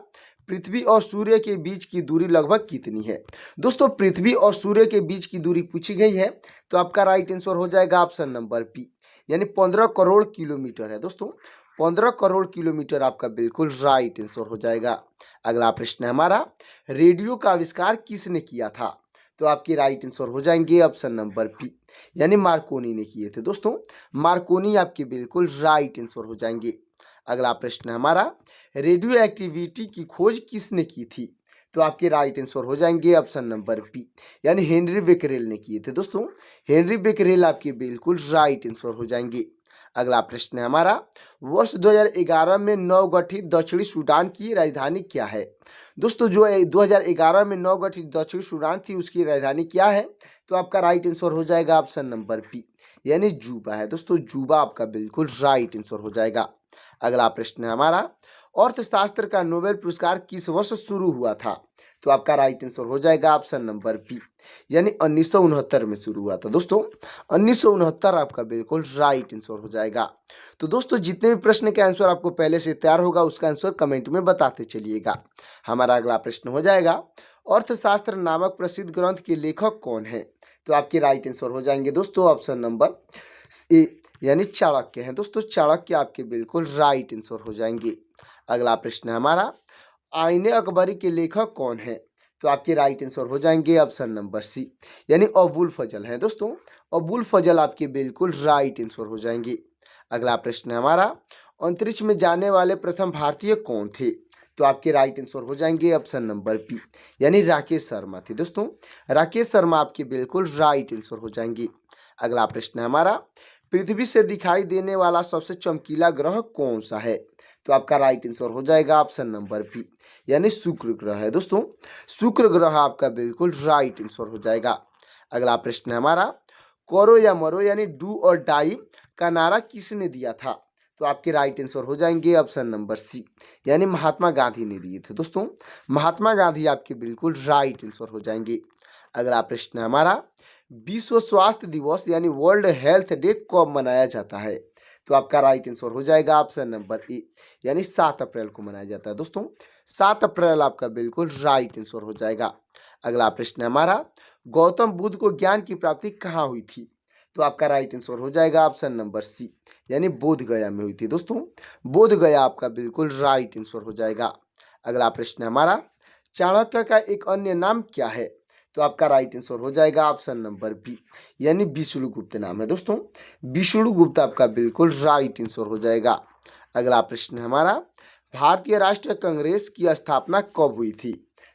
पृथ्वी और सूर्य के बीच की दूरी लगभग कितनी है? दोस्तों पृथ्वी और सूर्य के बीच की दूरी पूछी गई है, तो आपका राइट आंसर हो जाएगा ऑप्शन नंबर बी, यानी 15 करोड़ किलोमीटर है दोस्तों। 15 करोड़ किलोमीटर आपका बिल्कुल राइट आंसर हो जाएगा। अगला प्रश्न है हमारा, रेडियो का आविष्कार किसने किया था? तो आपकी राइट आंसर हो जाएंगे ऑप्शन नंबर बी, यानी मार्कोनी ने किए थे दोस्तों। मार्कोनी आपके बिल्कुल राइट आंसर हो जाएंगे। अगला प्रश्न है हमारा, रेडियो एक्टिविटी की खोज किसने की थी? तो आपके राइट आंसर हो जाएंगे ऑप्शन नंबर बी, यानी हेनरी बेकरेल ने किए थे दोस्तों। हेनरी बेकरेल आपके बिल्कुल राइट आंसर हो जाएंगे। अगला प्रश्न है हमारा, वर्ष 2011 में नवगठित दक्षिणी सूडान की राजधानी क्या है? दोस्तों जो 2011 में नवगठित दक्षिणी सूडान थी उसकी राजधानी क्या है? तो आपका राइट आंसर हो जाएगा ऑप्शन नंबर बी, यानी जूबा है दोस्तों। जूबा आपका बिल्कुल राइट आंसर हो जाएगा। अगला प्रश्न है हमारा, अर्थशास्त्र का नोबेल पुरस्कार किस वर्ष शुरू हुआ था? तो आपका राइट आंसर हो जाएगा ऑप्शन नंबर बी, यानी 1969 में शुरू हुआ था दोस्तों। 1969 आपका बिल्कुल राइट आंसर हो जाएगा। तो दोस्तों जितने भी प्रश्न के आंसर आपको पहले से तैयार होगा उसका आंसर कमेंट में बताते चलिएगा। हमारा अगला प्रश्न हो जाएगा, अर्थशास्त्र नामक प्रसिद्ध ग्रंथ के लेखक कौन है? तो आपके राइट आंसर हो जाएंगे दोस्तों ऑप्शन नंबर ए, यानी चाणक्य हैं दोस्तों। चाणक्य आपके बिल्कुल राइट आंसर हो जाएंगे। अगला प्रश्न है हमारा, आईने अकबरी के लेखक कौन है? तो आपके राइट आंसर हो जाएंगे ऑप्शन नंबर सी, यानी अबुल फजल है दोस्तों। अबुल फजल आपके बिल्कुल राइट आंसर हो जाएंगे। अगला प्रश्न है हमारा, अंतरिक्ष में जाने वाले प्रथम भारतीय कौन थे? तो आपके राइट आंसर हो जाएंगे ऑप्शन नंबर बी, यानी राकेश शर्मा थे दोस्तों। राकेश शर्मा आपके बिल्कुल राइट आंसर हो जाएंगे। अगला प्रश्न है हमारा, पृथ्वी से दिखाई देने वाला सबसे चमकीला ग्रह कौन सा है? तो आपका राइट आंसर हो जाएगा ऑप्शन नंबर बी, यानी शुक्र ग्रह है दोस्तों। शुक्र ग्रह आपका बिल्कुल राइट आंसर हो जाएगा। अगला प्रश्न है हमारा, करो या मरो यानी डू और डाई का नारा किसने दिया था? तो आपके राइट आंसर हो जाएंगे ऑप्शन नंबर सी, यानी महात्मा गांधी ने दिए थे दोस्तों। महात्मा गांधी आपके बिल्कुल राइट आंसर हो जाएंगे। अगला प्रश्न है हमारा, विश्व स्वास्थ्य दिवस यानी वर्ल्ड हेल्थ डे कब मनाया जाता है? तो आपका राइट आंसर हो जाएगा ऑप्शन नंबर ए, यानी 7 अप्रैल को मनाया जाता है दोस्तों। 7 अप्रैल आपका बिल्कुल राइट आंसर हो जाएगा। अगला प्रश्न है हमारा, गौतम बुद्ध को ज्ञान की प्राप्ति कहाँ हुई थी? तो आपका राइट आंसर हो जाएगा ऑप्शन नंबर सी, यानी बोध गया में हुई थी दोस्तों। बोध गया आपका बिल्कुल राइट आंसर हो जाएगा। अगला प्रश्न है हमारा, चाणक्य का एक अन्य नाम क्या है? तो आपका राइट आंसर हो जाएगा ऑप्शन नंबर बी, यानी विष्णुगुप्त नाम है दोस्तों। विष्णुगुप्त आपका बिल्कुल राइट आंसर हो जाएगा। अगला प्रश्न है हमारा, भारतीय राष्ट्रीय कांग्रेस की स्थापना कब हुई थी?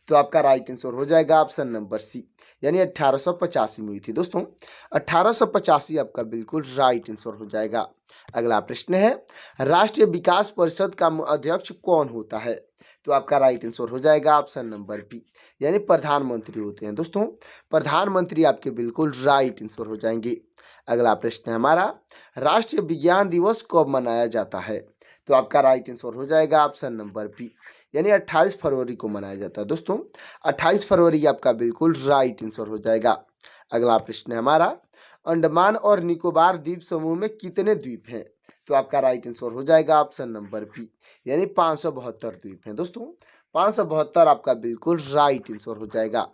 तो आपका राइट आंसर हो जाएगा ऑप्शन नंबर सी, यानी 1885 में हुई थी दोस्तों। 1885 आपका बिल्कुल राइट आंसर हो जाएगा। अगला प्रश्न है, राष्ट्रीय विकास परिषद का अध्यक्ष कौन होता है? तो आपका राइट आंसर हो जाएगा ऑप्शन नंबर बी, यानी प्रधानमंत्री होते हैं दोस्तों। प्रधानमंत्री आपके बिल्कुल राइट आंसर हो जाएंगे। अगला प्रश्न है हमारा, राष्ट्रीय विज्ञान दिवस कब मनाया जाता है? तो आपका राइट आंसर हो जाएगा ऑप्शन नंबर बी, यानी 28 फरवरी को मनाया जाता है दोस्तों। 28 फरवरी आपका बिल्कुल राइट आंसर हो जाएगा। अगला प्रश्न है हमारा, अंडमान और निकोबार द्वीप समूह में कितने द्वीप हैं? तो आपका राइट आंसर हो जाएगा ऑप्शन नंबर बी, यानी 572 द्वीप हैं दोस्तों। 572 आपका बिल्कुल राइट आंसर हो जाएगा।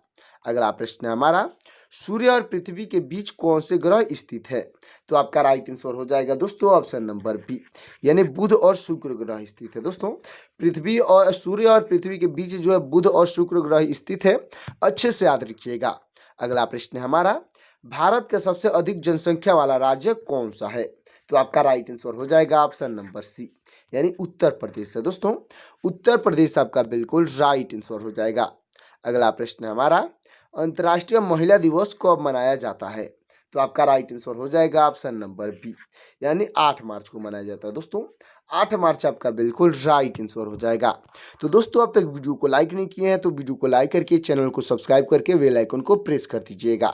अगला प्रश्न है हमारा, सूर्य और पृथ्वी के बीच कौन से ग्रह स्थित है? तो आपका राइट आंसर हो जाएगा दोस्तों ऑप्शन नंबर बी, यानी बुध और शुक्र ग्रह स्थित है दोस्तों। पृथ्वी और सूर्य और पृथ्वी के बीच जो है बुध और शुक्र ग्रह स्थित है, अच्छे से याद रखिएगा। अगला प्रश्न है हमारा, भारत का सबसे अधिक जनसंख्या वाला राज्य कौन सा है? तो आपका राइट आंसर हो जाएगा ऑप्शन नंबर सी, यानी उत्तर प्रदेश है दोस्तों। उत्तर प्रदेश आपका बिल्कुल राइट आंसर हो जाएगा। अगला प्रश्न है हमारा, अंतर्राष्ट्रीय महिला दिवस कब मनाया जाता है? तो आपका राइट आंसर हो जाएगा ऑप्शन नंबर बी, यानी 8 मार्च को मनाया जाता है दोस्तों। 8 मार्च आपका बिल्कुल राइट आंसर हो जाएगा। तो दोस्तों अब तक वीडियो को लाइक नहीं किए हैं तो वीडियो को लाइक करके चैनल को सब्सक्राइब करके बेल आइकन को प्रेस कर दीजिएगा।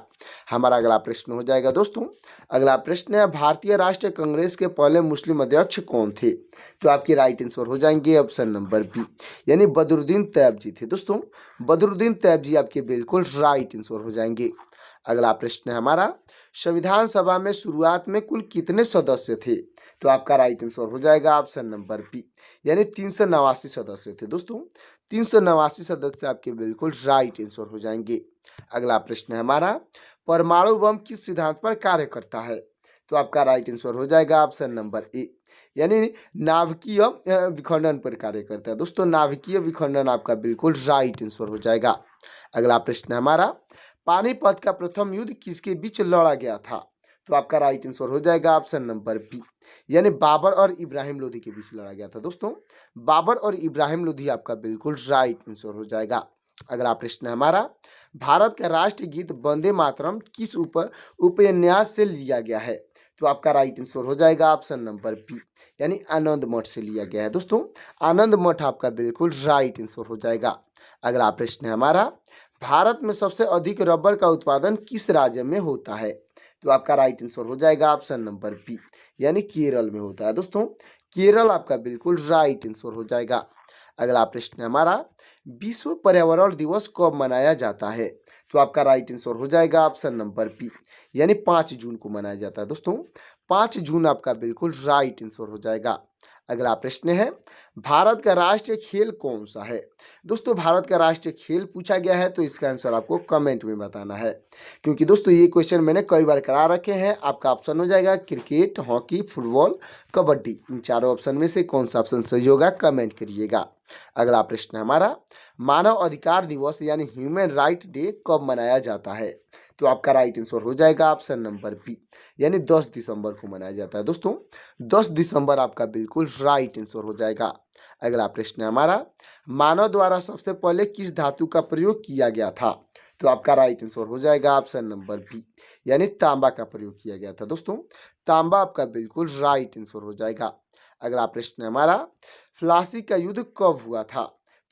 हमारा अगला प्रश्न हो जाएगा दोस्तों। अगला प्रश्न है, भारतीय राष्ट्रीय कांग्रेस के पहले मुस्लिम अध्यक्ष कौन थे? तो आपके राइट आंसर हो जाएंगे ऑप्शन नंबर बी, यानी बदरुद्दीन तैयब जी थे दोस्तों। बदरुद्दीन तैयब जी आपके बिल्कुल राइट आंसर हो जाएंगे। अगला प्रश्न है हमारा, संविधान सभा में शुरुआत में कुल कितने सदस्य थे? तो आपका राइट आंसर हो जाएगा ऑप्शन नंबर बी, यानी 389 सदस्य थे दोस्तों। 389 सदस्य आपके बिल्कुल राइट आंसर हो जाएंगे। अगला प्रश्न है हमारा, परमाणु बम किस सिद्धांत पर कार्य करता है? तो आपका राइट आंसर हो जाएगा ऑप्शन नंबर ए, यानी नाभिकीय विखंडन पर कार्य करता है दोस्तों। नाभिकीय विखंडन आपका बिल्कुल राइट आंसर हो जाएगा। अगला प्रश्न है हमारा, पानीपत का प्रथम युद्ध किसके बीच लड़ा गया था? तो आपका राइट आंसर हो जाएगा ऑप्शन नंबर बी, यानी बाबर और इब्राहिम लोधी के बीच लड़ा गया था दोस्तों। बाबर और इब्राहिम लोधी आपका बिल्कुल राइट आंसर हो जाएगा। अगला प्रश्न है हमारा, भारत का राष्ट्रीय गीत वंदे मातरम किस उपन्यास से लिया गया है? तो आपका राइट आंसर हो जाएगा ऑप्शन नंबर बी, यानी आनंद मठ से लिया गया है दोस्तों। आनंद मठ आपका बिल्कुल राइट आंसर हो जाएगा। अगला प्रश्न है हमारा, भारत में सबसे अधिक रबर का उत्पादन किस राज्य में होता है? तो आपका राइट आंसर हो जाएगा ऑप्शन नंबर बी, यानी केरल में होता है दोस्तों। केरल आपका बिल्कुल राइट आंसर हो जाएगा। अगला प्रश्न है हमारा, विश्व पर्यावरण दिवस कब मनाया जाता है? तो आपका राइट आंसर हो जाएगा ऑप्शन नंबर बी, यानी 5 जून को मनाया जाता है। दोस्तों 5 जून आपका बिल्कुल राइट आंसर हो जाएगा। अगला प्रश्न है, भारत का राष्ट्रीय खेल कौन सा है? दोस्तों भारत का राष्ट्रीय खेल पूछा गया है, तो इसका आंसर आपको कमेंट में बताना है, क्योंकि दोस्तों ये क्वेश्चन मैंने कई बार करा रखे हैं। आपका ऑप्शन हो जाएगा क्रिकेट, हॉकी, फुटबॉल, कबड्डी। इन चारों ऑप्शन में से कौन सा ऑप्शन सही होगा कमेंट करिएगा। अगला प्रश्न है हमारा, मानव अधिकार दिवस यानी ह्यूमन राइट डे कब मनाया जाता है? तो आपका राइट आंसर हो जाएगा ऑप्शन नंबर बी, यानी 10 दिसंबर को मनाया जाता है। दोस्तों 10 दिसंबर आपका बिल्कुल राइट आंसर हो जाएगा। अगला प्रश्न है हमारा, मानव द्वारा सबसे पहले किस धातु का प्रयोग किया गया था? तो आपका राइट आंसर हो जाएगा ऑप्शन नंबर बी, यानी तांबा का प्रयोग किया गया था। दोस्तों तांबा आपका बिल्कुल राइट आंसर हो जाएगा। अगला प्रश्न है हमारा, प्लासी का युद्ध कब हुआ था?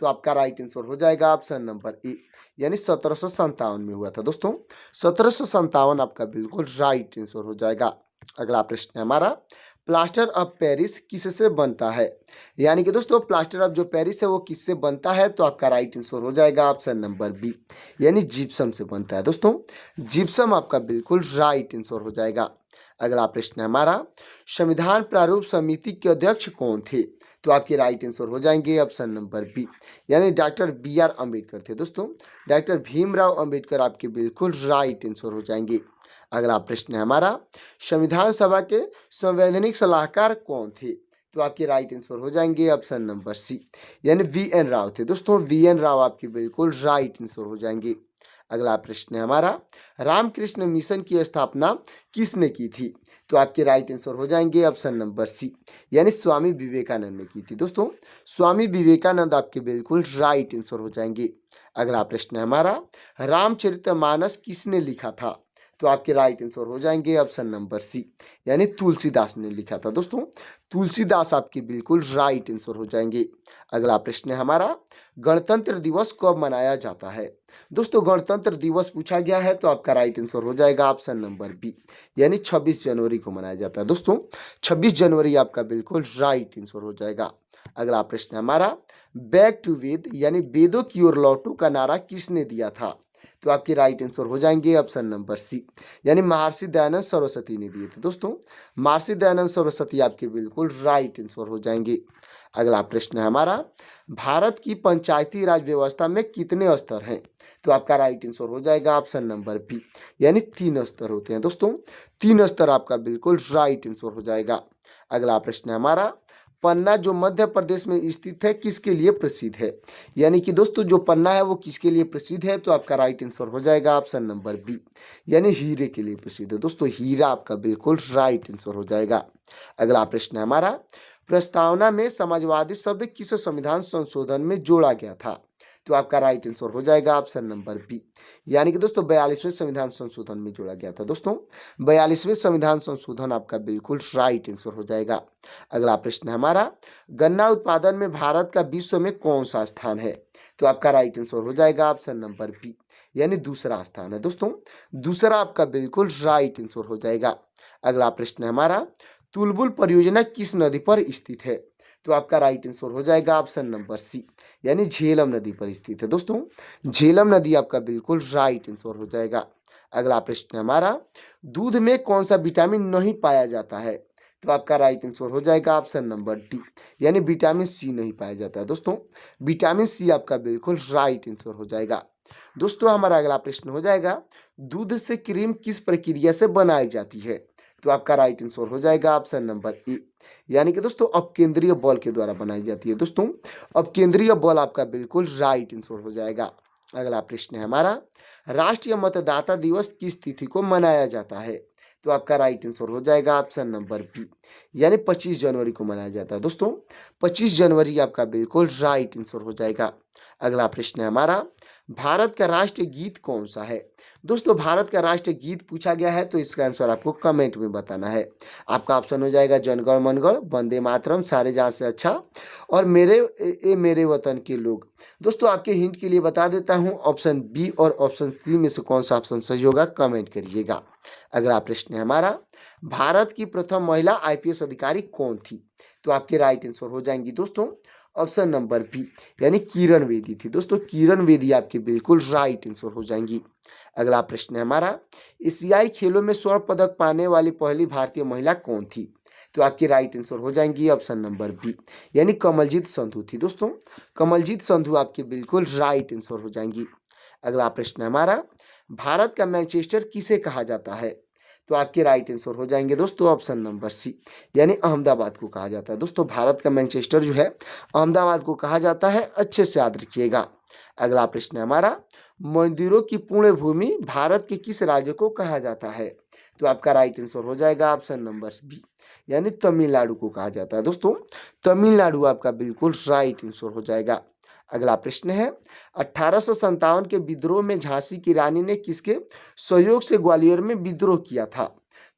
तो आपका राइट आंसर हो जाएगा ऑप्शन नंबर ए, यानी 1757 में हुआ था। दोस्तों 1757 आपका बिल्कुल राइट आंसर हो जाएगा। अगला प्रश्न है हमारा, प्लास्टर ऑफ पेरिस किससे बनता है? यानी कि दोस्तों प्लास्टर ऑफ जो पेरिस है वो किससे बनता है? तो आपका राइट आंसर हो जाएगा ऑप्शन नंबर बी, यानी जिप्सम से बनता है। दोस्तों जिप्सम आपका बिल्कुल राइट आंसर हो जाएगा। अगला प्रश्न है हमारा, संविधान प्रारूप समिति के अध्यक्ष कौन थे? तो आपके राइट आंसर हो जाएंगे ऑप्शन नंबर बी, यानी डॉक्टर बी आर अम्बेडकर थे। दोस्तों डॉक्टर भीमराव अम्बेडकर आपके बिल्कुल राइट आंसर हो जाएंगे। अगला प्रश्न है हमारा, संविधान सभा के संवैधानिक सलाहकार कौन थे? तो आपके राइट आंसर हो जाएंगे ऑप्शन नंबर सी, यानी वी एन राव थे। दोस्तों वी एन राव आपके बिल्कुल राइट आंसर हो जाएंगे। अगला प्रश्न है हमारा, रामकृष्ण मिशन की स्थापना किसने की थी? तो आपके राइट आंसर हो जाएंगे ऑप्शन नंबर सी, यानी स्वामी विवेकानंद ने की थी। दोस्तों स्वामी विवेकानंद आपके बिल्कुल राइट आंसर हो जाएंगे। अगला प्रश्न है हमारा, रामचरितमानस किसने लिखा था? तो आपके राइट आंसर हो जाएंगे ऑप्शन नंबर सी, यानी तुलसीदास ने लिखा था। दोस्तों तुलसीदास आपके बिल्कुल राइट आंसर हो जाएंगे। अगला प्रश्न है हमारा, गणतंत्र दिवस कब मनाया जाता है? दोस्तों गणतंत्र दिवस पूछा गया है, तो आपका राइट आंसर हो जाएगा ऑप्शन नंबर बी, यानी 26 जनवरी को मनाया जाता है। दोस्तों 26 जनवरी आपका बिल्कुल राइट आंसर हो जाएगा। अगला प्रश्न है हमारा, बैक टू वेद यानी वेदों की ओर लौटो का नारा किसने दिया था? तो आपके राइट आंसर हो जाएंगे ऑप्शन नंबर सी, यानी महर्षि दयानंद सरस्वती ने दिए थे। दोस्तों महर्षि दयानंद सरस्वती आपके बिल्कुल राइट आंसर हो जाएंगे। अगला प्रश्न है हमारा, भारत की पंचायती राज व्यवस्था में कितने स्तर हैं? तो आपका राइट आंसर हो जाएगा ऑप्शन नंबर बी, यानी 3 स्तर होते हैं। दोस्तों 3 स्तर आपका बिल्कुल राइट आंसर हो जाएगा। अगला प्रश्न है हमारा, पन्ना जो मध्य प्रदेश में स्थित है किसके लिए प्रसिद्ध है? यानी कि दोस्तों जो पन्ना है वो किसके लिए प्रसिद्ध है? तो आपका राइट आंसर हो जाएगा ऑप्शन नंबर बी, यानी हीरे के लिए प्रसिद्ध है। दोस्तों हीरा आपका बिल्कुल राइट आंसर हो जाएगा। अगला प्रश्न है हमारा, प्रस्तावना में समाजवादी शब्द किस संविधान संशोधन में जोड़ा गया था? तो आपका राइट आंसर हो जाएगा ऑप्शन नंबर बी, यानी कि दोस्तों 42वें संविधान संशोधन में जोड़ा गया था। दोस्तों 42वें संविधान संशोधन आपका बिल्कुल राइट आंसर हो जाएगा। अगला प्रश्न है हमारा, गन्ना उत्पादन में भारत का विश्व में कौन सा स्थान है? तो आपका राइट आंसर हो जाएगा ऑप्शन नंबर बी, यानी दूसरा स्थान है। दोस्तों दूसरा आपका बिल्कुल राइट आंसर हो जाएगा। अगला प्रश्न है हमारा, तुलबुल परियोजना किस नदी पर स्थित है? तो आपका राइट आंसर हो जाएगा ऑप्शन नंबर सी, यानी झेलम नदी पर स्थित है। दोस्तों झेलम नदी आपका बिल्कुल राइट आंसर हो जाएगा। अगला प्रश्न है हमारा, दूध में कौन सा विटामिन नहीं पाया जाता है? तो आपका राइट आंसर हो जाएगा ऑप्शन नंबर डी, यानी विटामिन सी नहीं पाया जाता है। दोस्तों विटामिन सी आपका बिल्कुल राइट आंसर हो जाएगा। दोस्तों हमारा अगला प्रश्न हो जाएगा, दूध से क्रीम किस प्रक्रिया से बनाई जाती है? तो आपका राइट आंसर हो जाएगा ऑप्शन नंबर ए, यानी कि दोस्तों अपकेंद्रीय बल के द्वारा बनाई जाती है। दोस्तों अपकेंद्रीय बल आपका बिल्कुल राइट आंसर हो जाएगा। अगला प्रश्न है हमारा, राष्ट्रीय मतदाता दिवस किस तिथि को मनाया जाता है? तो आपका राइट आंसर हो जाएगा ऑप्शन नंबर बी, यानी 25 जनवरी को मनाया जाता है। दोस्तों 25 जनवरी आपका बिल्कुल राइट आंसर हो जाएगा। अगला प्रश्न है हमारा, भारत का राष्ट्रीय गीत कौन सा है? दोस्तों भारत का राष्ट्रीय गीत पूछा गया है, तो इसका आंसर आपको कमेंट में बताना है। आपका ऑप्शन हो जाएगा जनगण मनगढ़, वंदे मातरम, सारे जहां से अच्छा और मेरे वतन के लोग। दोस्तों आपके हिंट के लिए बता देता हूं, ऑप्शन बी और ऑप्शन सी में से कौन सा ऑप्शन सही होगा कमेंट करिएगा। अगला प्रश्न है हमारा, भारत की प्रथम महिला IPS अधिकारी कौन थी? तो आपके राइट आंसर हो जाएंगी दोस्तों ऑप्शन नंबर बी, यानी किरण बेदी थी। दोस्तों किरण बेदी आपकी बिल्कुल राइट आंसर हो जाएंगी। अगला प्रश्न है हमारा, एशियाई खेलों में स्वर्ण पदक पाने वाली पहली भारतीय महिला कौन थी? तो आपकी राइट आंसर हो जाएंगी ऑप्शन नंबर बी, यानी कमलजीत संधू थी। दोस्तों कमलजीत संधू आपकी बिल्कुल राइट आंसर हो जाएंगी। अगला प्रश्न है हमारा, भारत का मैनचेस्टर किसे कहा जाता है? तो आपके राइट आंसर हो जाएंगे दोस्तों ऑप्शन नंबर सी, यानी अहमदाबाद को कहा जाता है। दोस्तों भारत का मैनचेस्टर जो है अहमदाबाद को कहा जाता है, अच्छे से याद रखिएगा। अगला प्रश्न है हमारा, मंदिरों की पुण्य भूमि भारत के किस राज्य को कहा जाता है? तो आपका राइट आंसर हो जाएगा ऑप्शन नंबर बी, यानी तमिलनाडु को कहा जाता है। दोस्तों तमिलनाडु आपका बिल्कुल राइट आंसर हो जाएगा। अगला प्रश्न है, 1857 के विद्रोह में झांसी की रानी ने किसके सहयोग से ग्वालियर में विद्रोह किया था?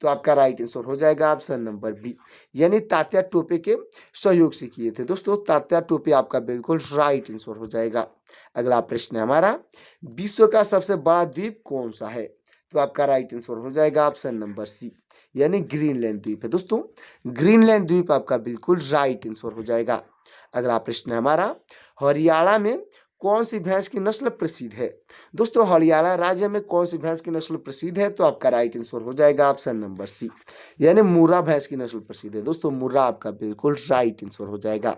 तो आपका राइट आंसर हो जाएगा ऑप्शन नंबर बी, यानी तात्या टोपे के सहयोग से किए थे। दोस्तों तात्या टोपे आपका बिल्कुल राइट आंसर हो जाएगा। अगला प्रश्न है हमारा, विश्व का सबसे बड़ा द्वीप कौन सा है? तो आपका राइट आंसर हो जाएगा ऑप्शन नंबर सी, यानी ग्रीनलैंड द्वीप है। दोस्तों ग्रीनलैंड द्वीप आपका बिल्कुल राइट आंसर हो जाएगा। अगला प्रश्न है हमारा, हरियाणा में कौन सी भैंस की नस्ल प्रसिद्ध है? दोस्तों हरियाणा राज्य में कौन सी भैंस की नस्ल प्रसिद्ध है? तो आपका राइट आंसर हो जाएगा ऑप्शन नंबर सी, यानी मुर्रा भैंस की नस्ल प्रसिद्ध है। दोस्तों मुर्रा आपका बिल्कुल राइट आंसर हो जाएगा।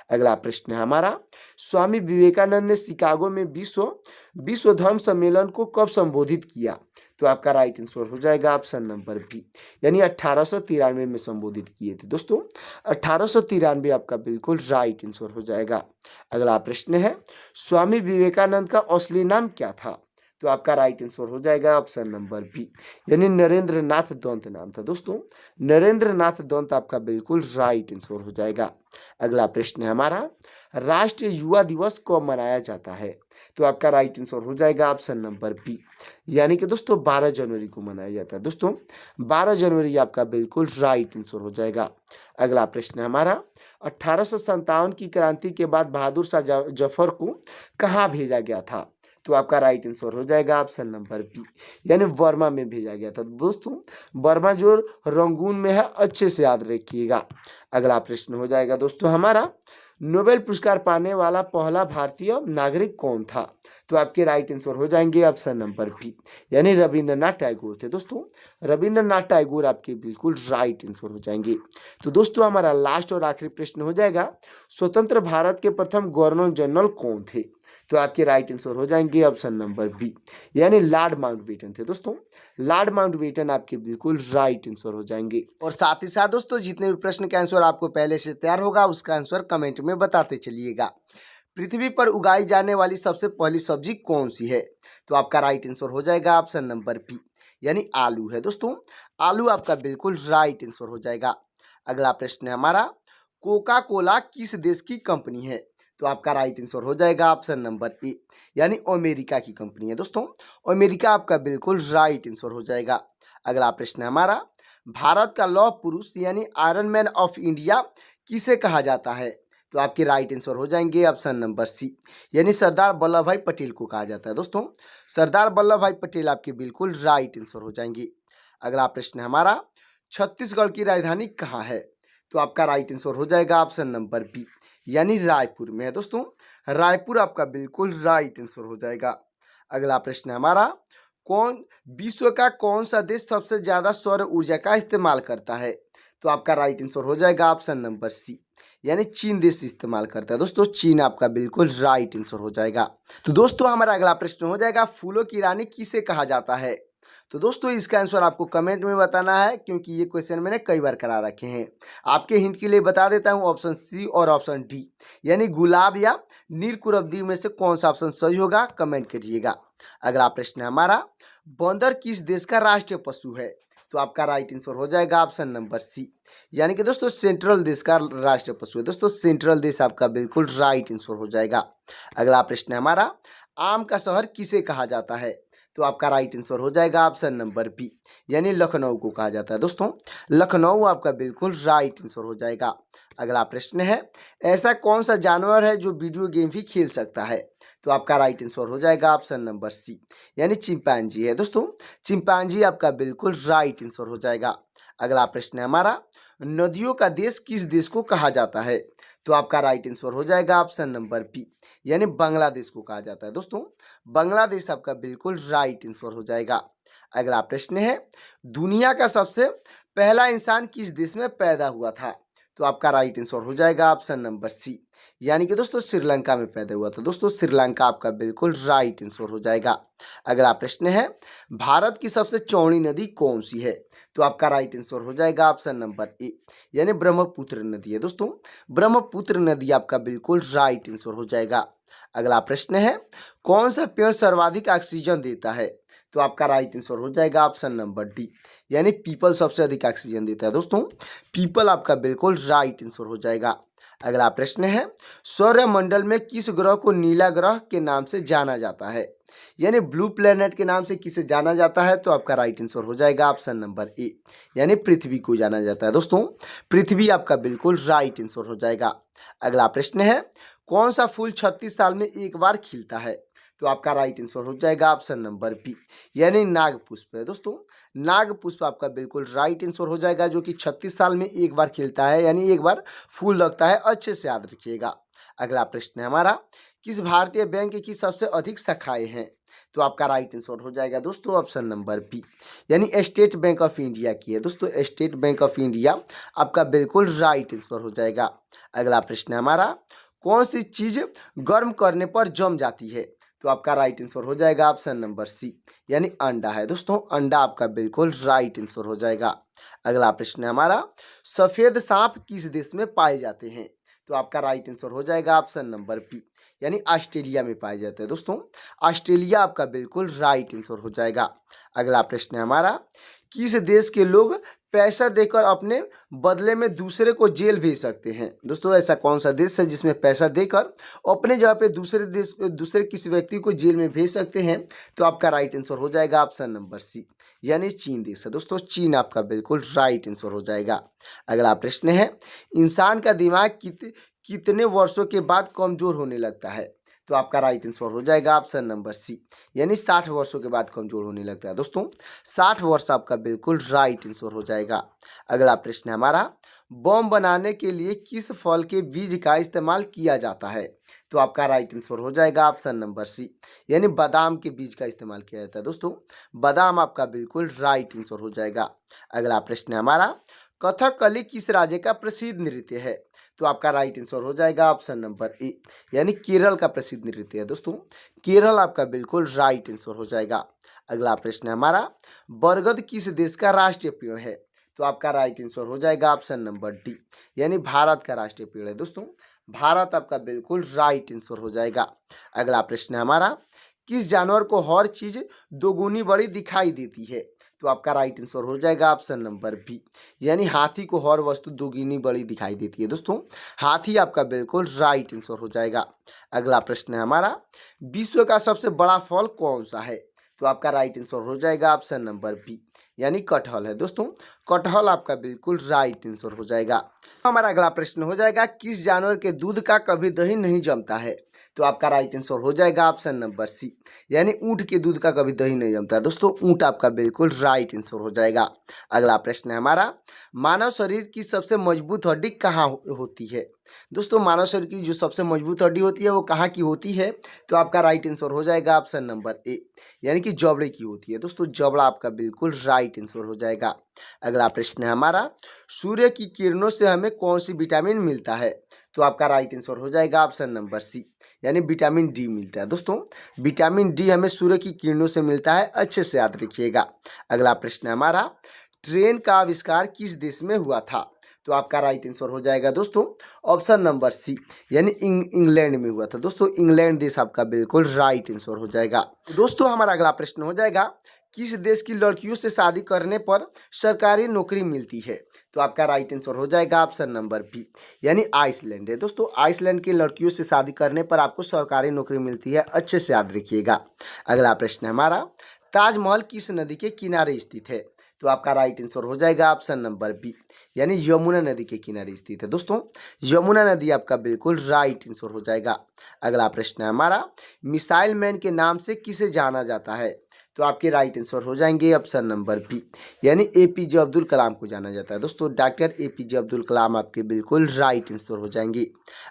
अगला प्रश्न है हमारा, स्वामी विवेकानंद ने शिकागो में विश्व धर्म सम्मेलन को कब संबोधित किया? तो आपका राइट आंसर हो जाएगा ऑप्शन नंबर बी, यानी 1893 में संबोधित किए थे। दोस्तों 1893 आपका बिल्कुल राइट आंसर हो जाएगा। अगला प्रश्न है, स्वामी विवेकानंद का असली नाम क्या था? तो आपका राइट आंसर हो जाएगा ऑप्शन नंबर बी, यानी नरेंद्र नाथ दंत नाम था। दोस्तों नरेंद्र नाथ दंत आपका बिल्कुल राइट आंसर हो जाएगा। अगला प्रश्न है हमारा, राष्ट्रीय युवा दिवस कब मनाया जाता है? तो आपका राइट आंसर हो जाएगा ऑप्शन नंबर बी, यानी कि दोस्तों 12 जनवरी को मनाया जाता है। दोस्तों 12 जनवरी आपका बिल्कुल राइट आंसर हो जाएगा। अगला प्रश्न है हमारा, 1857 की क्रांति के बाद बहादुर शाह जफर को कहाँ भेजा गया था? तो आपका राइट आंसर हो जाएगा ऑप्शन नंबर बी, यानी बर्मा में भेजा गया था। दोस्तों बर्मा जो रंगून में है, अच्छे से याद रखिएगा। अगला प्रश्न हो जाएगा दोस्तों हमारा, नोबेल पुरस्कार पाने वाला पहला भारतीय नागरिक कौन था? तो आपके राइट आंसर हो जाएंगे ऑप्शन नंबर बी, यानी रविंद्रनाथ टैगोर थे। दोस्तों रविंद्रनाथ टैगोर आपके बिल्कुल राइट आंसर हो जाएंगे। तो दोस्तों हमारा लास्ट और आखिरी प्रश्न हो जाएगा, स्वतंत्र भारत के प्रथम गवर्नर जनरल कौन थे? तो आपके राइट आंसर हो जाएंगे ऑप्शन नंबर बी, यानी लॉर्ड माउंटबेटन थे। दोस्तों लॉर्ड माउंटबेटन आपके बिल्कुल राइट आंसर हो जाएंगे। और साथ ही साथ दोस्तों जितने भी प्रश्न के आंसर आपको पहले से तैयार होगा उसका आंसर कमेंट में बताते चलिएगा। पृथ्वी पर उगाई जाने वाली सबसे पहली सब्जी कौन सी है? तो आपका राइट आंसर हो जाएगा ऑप्शन नंबर बी, यानी आलू है। दोस्तों आलू आपका बिल्कुल राइट आंसर हो जाएगा। अगला प्रश्न है हमारा, कोका कोला किस देश की कंपनी है? तो आपका राइट आंसर हो जाएगा ऑप्शन नंबर ए, यानी अमेरिका की कंपनी है। दोस्तों अमेरिका आपका बिल्कुल राइट आंसर हो जाएगा। अगला प्रश्न है हमारा, भारत का लौह पुरुष यानी आयरन मैन ऑफ इंडिया किसे कहा जाता है? तो आपके राइट आंसर हो जाएंगे ऑप्शन नंबर सी, यानी सरदार वल्लभ भाई पटेल को कहा जाता है। दोस्तों सरदार वल्लभ भाई पटेल आपके बिल्कुल राइट आंसर हो जाएंगे। अगला प्रश्न है हमारा, छत्तीसगढ़ की राजधानी कहाँ है? तो आपका राइट आंसर हो जाएगा ऑप्शन नंबर बी, यानी रायपुर में है। दोस्तों रायपुर आपका बिल्कुल राइट आंसर हो जाएगा। अगला प्रश्न है हमारा, विश्व का कौन सा देश सबसे ज्यादा सौर ऊर्जा का इस्तेमाल करता है? तो आपका राइट आंसर हो जाएगा ऑप्शन नंबर सी, यानी चीन देश इस्तेमाल करता है। दोस्तों चीन आपका बिल्कुल राइट आंसर हो जाएगा। तो दोस्तों हमारा अगला प्रश्न हो जाएगा, फूलों की रानी किसे कहा जाता है? तो दोस्तों इसका आंसर आपको कमेंट में बताना है, क्योंकि ये क्वेश्चन मैंने कई बार करा रखे हैं। आपके हिंट के लिए बता देता हूँ, ऑप्शन सी और ऑप्शन डी, यानी गुलाब या नीलकुरब्दी में से कौन सा ऑप्शन सही होगा कमेंट करिएगा। अगला प्रश्न है हमारा, बंदर किस देश का राष्ट्रीय पशु है? तो आपका राइट आंसर हो जाएगा ऑप्शन नंबर सी, यानी कि दोस्तों सेंट्रल देश का राष्ट्रीय पशु है। दोस्तों सेंट्रल देश आपका बिल्कुल राइट आंसर हो जाएगा। अगला प्रश्न है हमारा, आम का शहर किसे कहा जाता है? तो आपका राइट आंसर हो जाएगा ऑप्शन नंबर बी, यानी लखनऊ को कहा जाता है। दोस्तों लखनऊ आपका बिल्कुल राइट आंसर हो जाएगा। अगला प्रश्न है, ऐसा कौन सा जानवर है जो वीडियो गेम भी खेल सकता है? तो आपका राइट आंसर हो जाएगा ऑप्शन नंबर सी, यानी चिंपैंजी है। दोस्तों चिंपैंजी आपका बिल्कुल राइट आंसर हो जाएगा। अगला प्रश्न है हमारा, नदियों का देश किस देश को कहा जाता है? तो आपका राइट आंसर हो जाएगा ऑप्शन नंबर बी, यानी बांग्लादेश को कहा जाता है। दोस्तों बांग्लादेश आपका बिल्कुल राइट आंसर हो जाएगा। अगला प्रश्न है, दुनिया का सबसे पहला इंसान किस देश में पैदा हुआ था? तो आपका राइट आंसर हो जाएगा ऑप्शन नंबर सी, यानी कि दोस्तों श्रीलंका में पैदा हुआ था। दोस्तों श्रीलंका आपका बिल्कुल राइट आंसर हो जाएगा। अगला प्रश्न है, भारत की सबसे चौड़ी नदी कौन सी है? तो आपका राइट आंसर हो जाएगा ऑप्शन नंबर ए, यानी ब्रह्मपुत्र नदी है। दोस्तों ब्रह्मपुत्र नदी आपका बिल्कुल राइट आंसर हो जाएगा। अगला प्रश्न है, कौन सा पेड़ सर्वाधिक ऑक्सीजन देता है? तो आपका राइट आंसर हो जाएगा ऑप्शन नंबर डी, यानी पीपल सबसे अधिक ऑक्सीजन देता है। दोस्तों पीपल आपका बिल्कुल राइट आंसर हो जाएगा। अगला प्रश्न है, सौरमंडल में किस ग्रह को नीला ग्रह के नाम से जाना जाता है? यानी ब्लू प्लेनेट के नाम से किसे जाना जाता है? तो आपका राइट आंसर हो जाएगा ऑप्शन नंबर ए, यानी पृथ्वी को जाना जाता है। दोस्तों पृथ्वी आपका बिल्कुल राइट आंसर हो जाएगा। अगला प्रश्न है, कौन सा फूल 36 साल में एक बार खिलता है? तो आपका राइट आंसर हो जाएगा ऑप्शन नंबर बी, यानी नाग पुष्प है। दोस्तों नाग पुष्प आपका बिल्कुल राइट आंसर हो जाएगा, जो कि 36 साल में एक बार खिलता है, यानी एक बार फूल लगता है। अच्छे से याद रखिएगा। अगला प्रश्न है हमारा, किस भारतीय बैंक की सबसे अधिक शाखाएं हैं? तो आपका राइट आंसर हो जाएगा दोस्तों ऑप्शन नंबर बी, यानी स्टेट बैंक ऑफ इंडिया की है। दोस्तों स्टेट बैंक ऑफ इंडिया आपका बिल्कुल राइट आंसर हो जाएगा। अगला प्रश्न है हमारा, कौन सी चीज गर्म करने पर जम जाती है? तो आपका राइट आंसर हो जाएगा ऑप्शन नंबर सी, यानी अंडा है। दोस्तों अंडा आपका बिल्कुल राइट आंसर हो जाएगा। अगला प्रश्न है हमारा, सफेद सांप किस देश में पाए जाते हैं? तो आपका राइट आंसर हो जाएगा ऑप्शन नंबर बी, यानी ऑस्ट्रेलिया में पाए जाते हैं। दोस्तों ऑस्ट्रेलिया आपका बिल्कुल राइट आंसर हो जाएगा। अगला प्रश्न है हमारा, किस देश के लोग पैसा देकर अपने बदले में दूसरे को जेल भेज सकते हैं? दोस्तों ऐसा कौन सा देश है जिसमें पैसा देकर अपने जगह पे दूसरे किसी व्यक्ति को जेल में भेज सकते हैं? तो आपका राइट आंसर हो जाएगा ऑप्शन नंबर सी, यानी चीन देश है। दोस्तों चीन आपका बिल्कुल राइट आंसर हो जाएगा। अगला प्रश्न है, इंसान का दिमाग कितने वर्षों के बाद कमजोर होने लगता है? तो आपका राइट आंसर हो जाएगा ऑप्शन नंबर सी, यानी 60 वर्षों के बाद कमजोर होने लगता है। दोस्तों 60 वर्ष आपका बिल्कुल राइट आंसर हो जाएगा। अगला प्रश्न है हमारा, बम बनाने के लिए किस फल के बीज का इस्तेमाल किया जाता है? तो आपका राइट आंसर हो जाएगा ऑप्शन नंबर सी, यानी बादाम के बीज का इस्तेमाल किया जाता है। दोस्तों बादाम आपका बिल्कुल राइट आंसर हो जाएगा। अगला प्रश्न है हमारा, कथकली किस राज्य का प्रसिद्ध नृत्य है? तो आपका राइट आंसर हो जाएगा ऑप्शन नंबर ए, यानी केरल का प्रसिद्ध नृत्य है। दोस्तों केरल आपका बिल्कुल राइट आंसर हो जाएगा। अगला प्रश्न है हमारा, बरगद किस देश का राष्ट्रीय पेड़ है? तो आपका राइट आंसर हो जाएगा ऑप्शन नंबर डी, यानी भारत का राष्ट्रीय पेड़ है। दोस्तों भारत आपका बिल्कुल राइट आंसर हो जाएगा। अगला प्रश्न है हमारा, किस जानवर को हर चीज दोगुनी बड़ी दिखाई देती है? तो आपका राइट आंसर हो जाएगा ऑप्शन नंबर बी, यानी हाथी को हर वस्तु दोगुनी बड़ी दिखाई देती है। दोस्तों हाथी आपका बिल्कुल राइट आंसर हो जाएगा। अगला प्रश्न है हमारा, विश्व का सबसे बड़ा फल कौन सा है? तो आपका राइट आंसर हो जाएगा ऑप्शन नंबर बी, यानी कटहल है। दोस्तों कटहल आपका बिल्कुल राइट आंसर हो जाएगा। हमारा अगला प्रश्न हो जाएगा, किस जानवर के दूध का कभी दही नहीं जमता है? तो आपका राइट आंसर हो जाएगा ऑप्शन नंबर सी, यानी ऊंट के दूध का कभी दही नहीं जमता। दोस्तों ऊंट आपका बिल्कुल राइट आंसर हो जाएगा। अगला प्रश्न है हमारा, मानव शरीर की सबसे मजबूत हड्डी कहाँ होती है? दोस्तों मानव शरीर की जो सबसे मजबूत हड्डी होती है वो कहाँ की होती है? तो आपका राइट आंसर हो जाएगा ऑप्शन नंबर ए, यानी कि जबड़े की होती है। दोस्तों जबड़ा आपका बिल्कुल राइट आंसर हो जाएगा। अगला प्रश्न है हमारा, सूर्य की किरणों से हमें कौन सी विटामिन मिलता है? तो आपका राइट आंसर हो जाएगा ऑप्शन नंबर सी, यानी विटामिन डी मिलता है। दोस्तों विटामिन डी हमें सूर्य की किरणों से मिलता है। अच्छे से याद रखिएगा। अगला प्रश्न है हमारा, ट्रेन का आविष्कार किस देश में हुआ था? तो आपका राइट आंसर हो जाएगा दोस्तों ऑप्शन नंबर सी, यानी इंग्लैंड में हुआ था। दोस्तों इंग्लैंड देश आपका बिल्कुल राइट आंसर हो जाएगा। दोस्तों हमारा अगला प्रश्न हो जाएगा, किस देश की लड़कियों से शादी करने पर सरकारी नौकरी मिलती है? तो आपका राइट आंसर हो जाएगा ऑप्शन नंबर बी, यानी आइसलैंड है। दोस्तों आइसलैंड की लड़कियों से शादी करने पर आपको सरकारी नौकरी मिलती है। अच्छे से याद रखिएगा। अगला प्रश्न है हमारा, ताजमहल किस नदी के किनारे स्थित है? तो आपका राइट आंसर हो जाएगा ऑप्शन नंबर बी, यानी यमुना नदी के किनारे स्थित है। दोस्तों यमुना नदी आपका बिल्कुल राइट आंसर हो जाएगा। अगला प्रश्न है हमारा, मिसाइल मैन के नाम से किसे जाना जाता है? तो आपके राइट आंसर हो जाएंगे ऑप्शन नंबर बी, यानी एपीजे अब्दुल कलाम को जाना जाता है। दोस्तों डॉक्टर एपीजे अब्दुल कलाम आपके बिल्कुल राइट आंसर हो जाएंगे।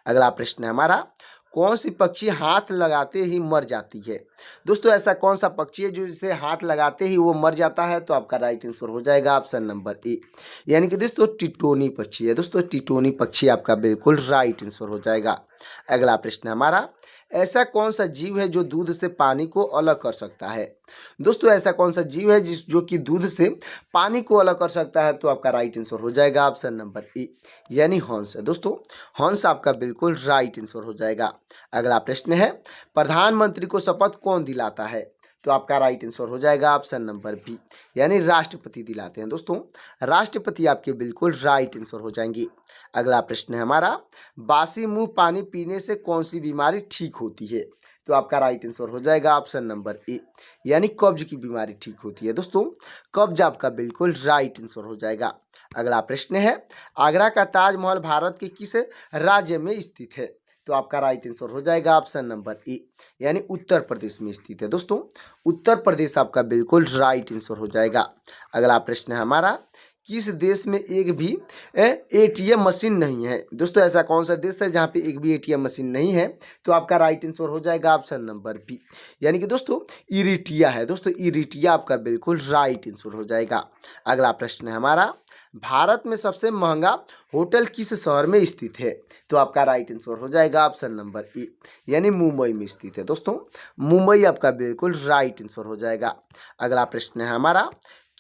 अगला प्रश्न है हमारा, कौन सी पक्षी हाथ लगाते ही मर जाती है? दोस्तों ऐसा कौन सा पक्षी है जो जिसे हाथ लगाते ही वो मर जाता है? तो आपका राइट आंसर हो जाएगा ऑप्शन नंबर ए, यानी कि दोस्तों टिटोनी पक्षी है। दोस्तों टिटोनी पक्षी आपका बिल्कुल राइट आंसर हो जाएगा। अगला प्रश्न हमारा, ऐसा कौन सा जीव है जो दूध से पानी को अलग कर सकता है? दोस्तों ऐसा कौन सा जीव है जो कि दूध से पानी को अलग कर सकता है? तो आपका राइट आंसर हो जाएगा ऑप्शन नंबर ए, यानी हंस है। दोस्तों हंस आपका बिल्कुल राइट आंसर हो जाएगा। अगला प्रश्न है, प्रधानमंत्री को शपथ कौन दिलाता है? तो आपका राइट आंसर हो जाएगा ऑप्शन नंबर बी, यानी राष्ट्रपति दिलाते हैं। दोस्तों राष्ट्रपति आपके बिल्कुल राइट आंसर हो जाएंगे। अगला प्रश्न है हमारा, बासी मुंह पानी पीने से कौन सी बीमारी ठीक होती है? तो आपका राइट आंसर हो जाएगा ऑप्शन नंबर ए, यानी कब्ज की बीमारी ठीक होती है। दोस्तों कब्ज आपका बिल्कुल राइट आंसर हो जाएगा। अगला प्रश्न है, आगरा का ताजमहल भारत के किस राज्य में स्थित है? तो आपका राइट आंसर हो जाएगा ऑप्शन नंबर ए, यानी उत्तर प्रदेश में स्थित है। दोस्तों उत्तर प्रदेश आपका बिल्कुल राइट आंसर हो जाएगा। अगला प्रश्न है हमारा, किस देश में एक भी एटीएम मशीन नहीं है? दोस्तों ऐसा कौन सा देश है जहाँ पे एक भी एटीएम मशीन नहीं है? तो आपका राइट आंसर हो जाएगा ऑप्शन नंबर बी, यानी कि दोस्तों इरिट्रिया है। दोस्तों इरिट्रिया आपका बिल्कुल राइट आंसर हो जाएगा। अगला प्रश्न है हमारा, भारत में सबसे महंगा होटल किस शहर में स्थित है? तो आपका राइट आंसर हो जाएगा ऑप्शन नंबर ए, यानी मुंबई में स्थित है। दोस्तों मुंबई आपका बिल्कुल राइट आंसर हो जाएगा। अगला प्रश्न है हमारा,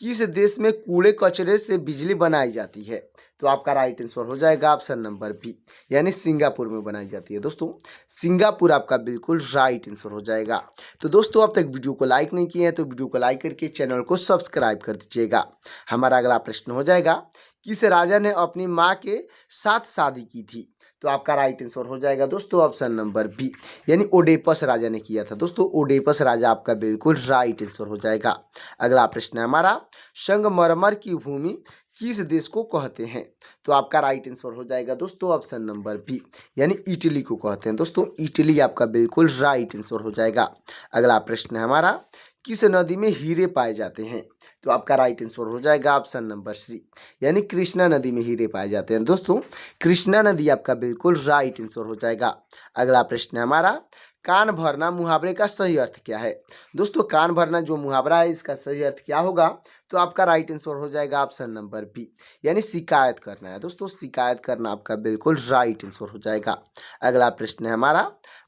किस देश में कूड़े कचरे से बिजली बनाई जाती है? तो आपका राइट आंसर हो जाएगा ऑप्शन नंबर बी, यानी सिंगापुर में बनाई जाती है। दोस्तों सिंगापुर आपका बिल्कुल राइट आंसर हो जाएगा। तो दोस्तों अब तक वीडियो को लाइक नहीं किए हैं तो वीडियो को लाइक करके चैनल को सब्सक्राइब कर दीजिएगा। हमारा अगला प्रश्न हो जाएगा, किस राजा ने अपनी माँ के साथ शादी की थी? तो आपका राइट आंसर हो जाएगा दोस्तों ऑप्शन नंबर बी, यानी ओडेपस राजा ने किया था। दोस्तों ओडेपस राजा आपका बिल्कुल राइट आंसर हो जाएगा। अगला प्रश्न है हमारा, संगमरमर की भूमि किस देश को कहते हैं? तो आपका राइट आंसर हो जाएगा दोस्तों ऑप्शन नंबर बी, यानी इटली को कहते हैं। दोस्तों इटली आपका बिल्कुल राइट आंसर हो जाएगा। अगला प्रश्न है हमारा, किस नदी में हीरे पाए जाते हैं? तो आपका राइट आंसर हो जाएगा ऑप्शन नंबर सी, यानी कृष्णा नदी में हीरे पाए जाते हैं। दोस्तों कृष्णा नदी आपका बिल्कुल राइट आंसर हो जाएगा। अगला प्रश्न है हमारा, कान भरना मुहावरे का सही अर्थ क्या है? दोस्तों कान भरना जो मुहावरा है इसका सही अर्थ क्या होगा? तो आपका राइट आंसर हो जाएगा ऑप्शन नंबर बी, यानी शिकायत करना है। दोस्तों शिकायत करना आपका बिल्कुल राइट आंसर हो जाएगा। अगला प्रश्न है हमारा,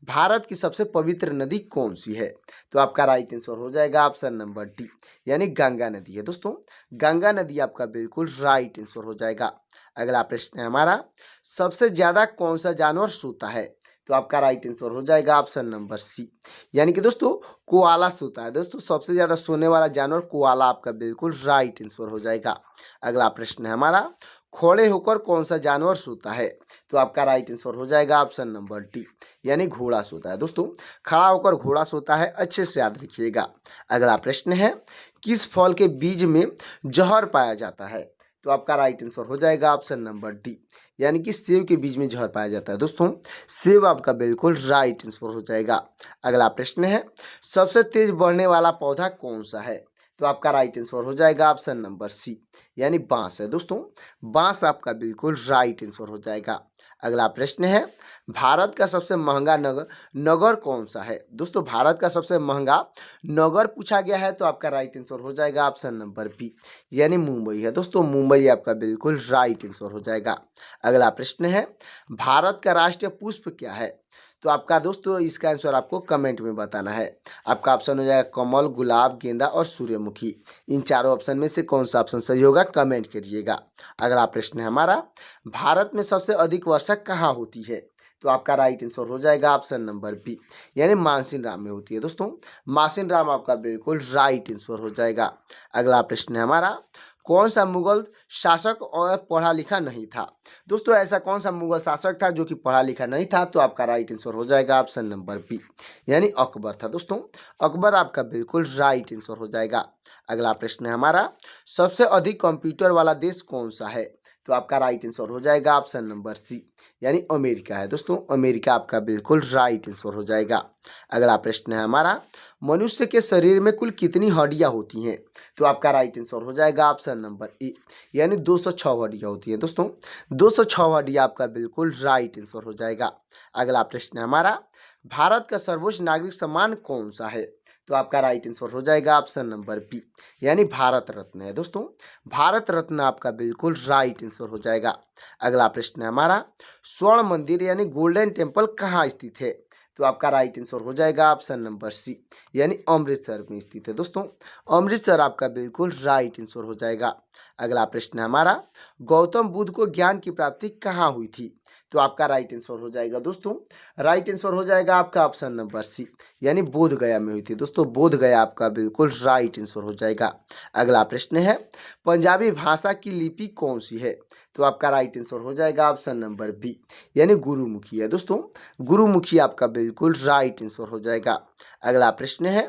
भारत की सबसे पवित्र नदी कौन सी है? तो आपका राइट आंसर हो जाएगा ऑप्शन नंबर डी, यानी गंगा नदी है। दोस्तों गंगा नदी आपका बिल्कुल राइट आंसर हो जाएगा। अगला प्रश्न है हमारा, सबसे ज्यादा कौन सा जानवर सोता है? तो आपका राइट आंसर हो जाएगा ऑप्शन नंबर सी, यानी कि दोस्तों कोआला सोता है। दोस्तों सबसे ज्यादा सोने वाला जानवर कोआला आपका बिल्कुल राइट आंसर हो जाएगा। अगला प्रश्न है हमारा, खड़े होकर कौन सा जानवर सोता है? तो आपका राइट आंसर हो जाएगा ऑप्शन नंबर डी, यानी घोड़ा सोता है। दोस्तों खड़ा होकर घोड़ा सोता है, अच्छे से याद रखिएगा। अगला प्रश्न है, किस फल के बीज में जहर पाया जाता है? तो आपका राइट आंसर हो जाएगा ऑप्शन नंबर डी, यानी कि सेब के बीज में जहर पाया जाता है। दोस्तों सेब आपका बिल्कुल राइट आंसर हो जाएगा। अगला प्रश्न है, सबसे तेज बढ़ने वाला पौधा कौन सा है? तो आपका राइट आंसर हो जाएगा ऑप्शन नंबर सी, यानी बांस है। दोस्तों बांस आपका बिल्कुल राइट आंसर हो जाएगा। अगला प्रश्न है, भारत का सबसे महंगा नगर कौन सा है? दोस्तों भारत का सबसे महंगा नगर पूछा गया है तो आपका राइट आंसर हो जाएगा ऑप्शन नंबर बी, यानी मुंबई है। दोस्तों मुंबई आपका बिल्कुल राइट आंसर हो जाएगा। अगला प्रश्न है, भारत का राष्ट्रीय पुष्प क्या है? तो आपका दोस्तों इसका आंसर आपको कमेंट में बताना है। आपका ऑप्शन हो जाएगा कमल, गुलाब, गेंदा और सूर्यमुखी। इन चारों ऑप्शन में से कौन सा ऑप्शन सही होगा कमेंट करिएगा। अगला प्रश्न है हमारा, भारत में सबसे अधिक वर्षा कहाँ होती है? तो आपका राइट आंसर हो जाएगा ऑप्शन नंबर बी, यानी मानसिन राम में होती है। दोस्तों मानसिन राम आपका बिल्कुल राइट आंसर हो जाएगा। अगला प्रश्न है हमारा, कौन सा मुगल शासक और पढ़ा लिखा नहीं था? दोस्तों ऐसा कौन सा मुगल शासक था जो कि पढ़ा लिखा नहीं था? तो आपका राइट आंसर हो जाएगा ऑप्शन नंबर बी, यानी अकबर था। दोस्तों अकबर आपका बिल्कुल राइट आंसर हो जाएगा। अगला प्रश्न है हमारा, सबसे अधिक कंप्यूटर वाला देश कौन सा है? तो आपका राइट आंसर हो जाएगा ऑप्शन नंबर सी, यानी अमेरिका है। दोस्तों अमेरिका आपका बिल्कुल राइट आंसर हो जाएगा। अगला प्रश्न है हमारा, मनुष्य के शरीर में कुल कितनी हड्डियां होती हैं? तो आपका राइट आंसर हो जाएगा ऑप्शन नंबर ए, यानी 206 हड्डियां होती हैं दोस्तों। 206 हड्डियां आपका बिल्कुल राइट आंसर हो जाएगा। अगला प्रश्न है हमारा, भारत का सर्वोच्च नागरिक सम्मान कौन सा है? तो आपका राइट आंसर हो जाएगा ऑप्शन नंबर बी, यानी भारत रत्न है दोस्तों। भारत रत्न आपका बिल्कुल राइट आंसर हो जाएगा। अगला प्रश्न है हमारा, स्वर्ण मंदिर यानी गोल्डन टेम्पल कहाँ स्थित है? तो आपका राइट आंसर हो जाएगा ऑप्शन नंबर सी, यानी अमृतसर में स्थित है दोस्तों। अमृतसर आपका बिल्कुल राइट आंसर हो जाएगा। अगला प्रश्न है हमारा, गौतम बुद्ध को ज्ञान की प्राप्ति कहाँ हुई थी? तो आपका राइट आंसर हो जाएगा दोस्तों, राइट आंसर हो जाएगा आपका ऑप्शन नंबर सी, यानी बोध गया में हुई थी दोस्तों। बोध गया आपका बिल्कुल राइट आंसर हो जाएगा। अगला प्रश्न है, पंजाबी भाषा की लिपि कौन सी है? तो आपका राइट आंसर हो जाएगा ऑप्शन नंबर बी, यानी गुरुमुखी है दोस्तों। गुरुमुखी आपका बिल्कुल राइट आंसर हो जाएगा। अगला प्रश्न है,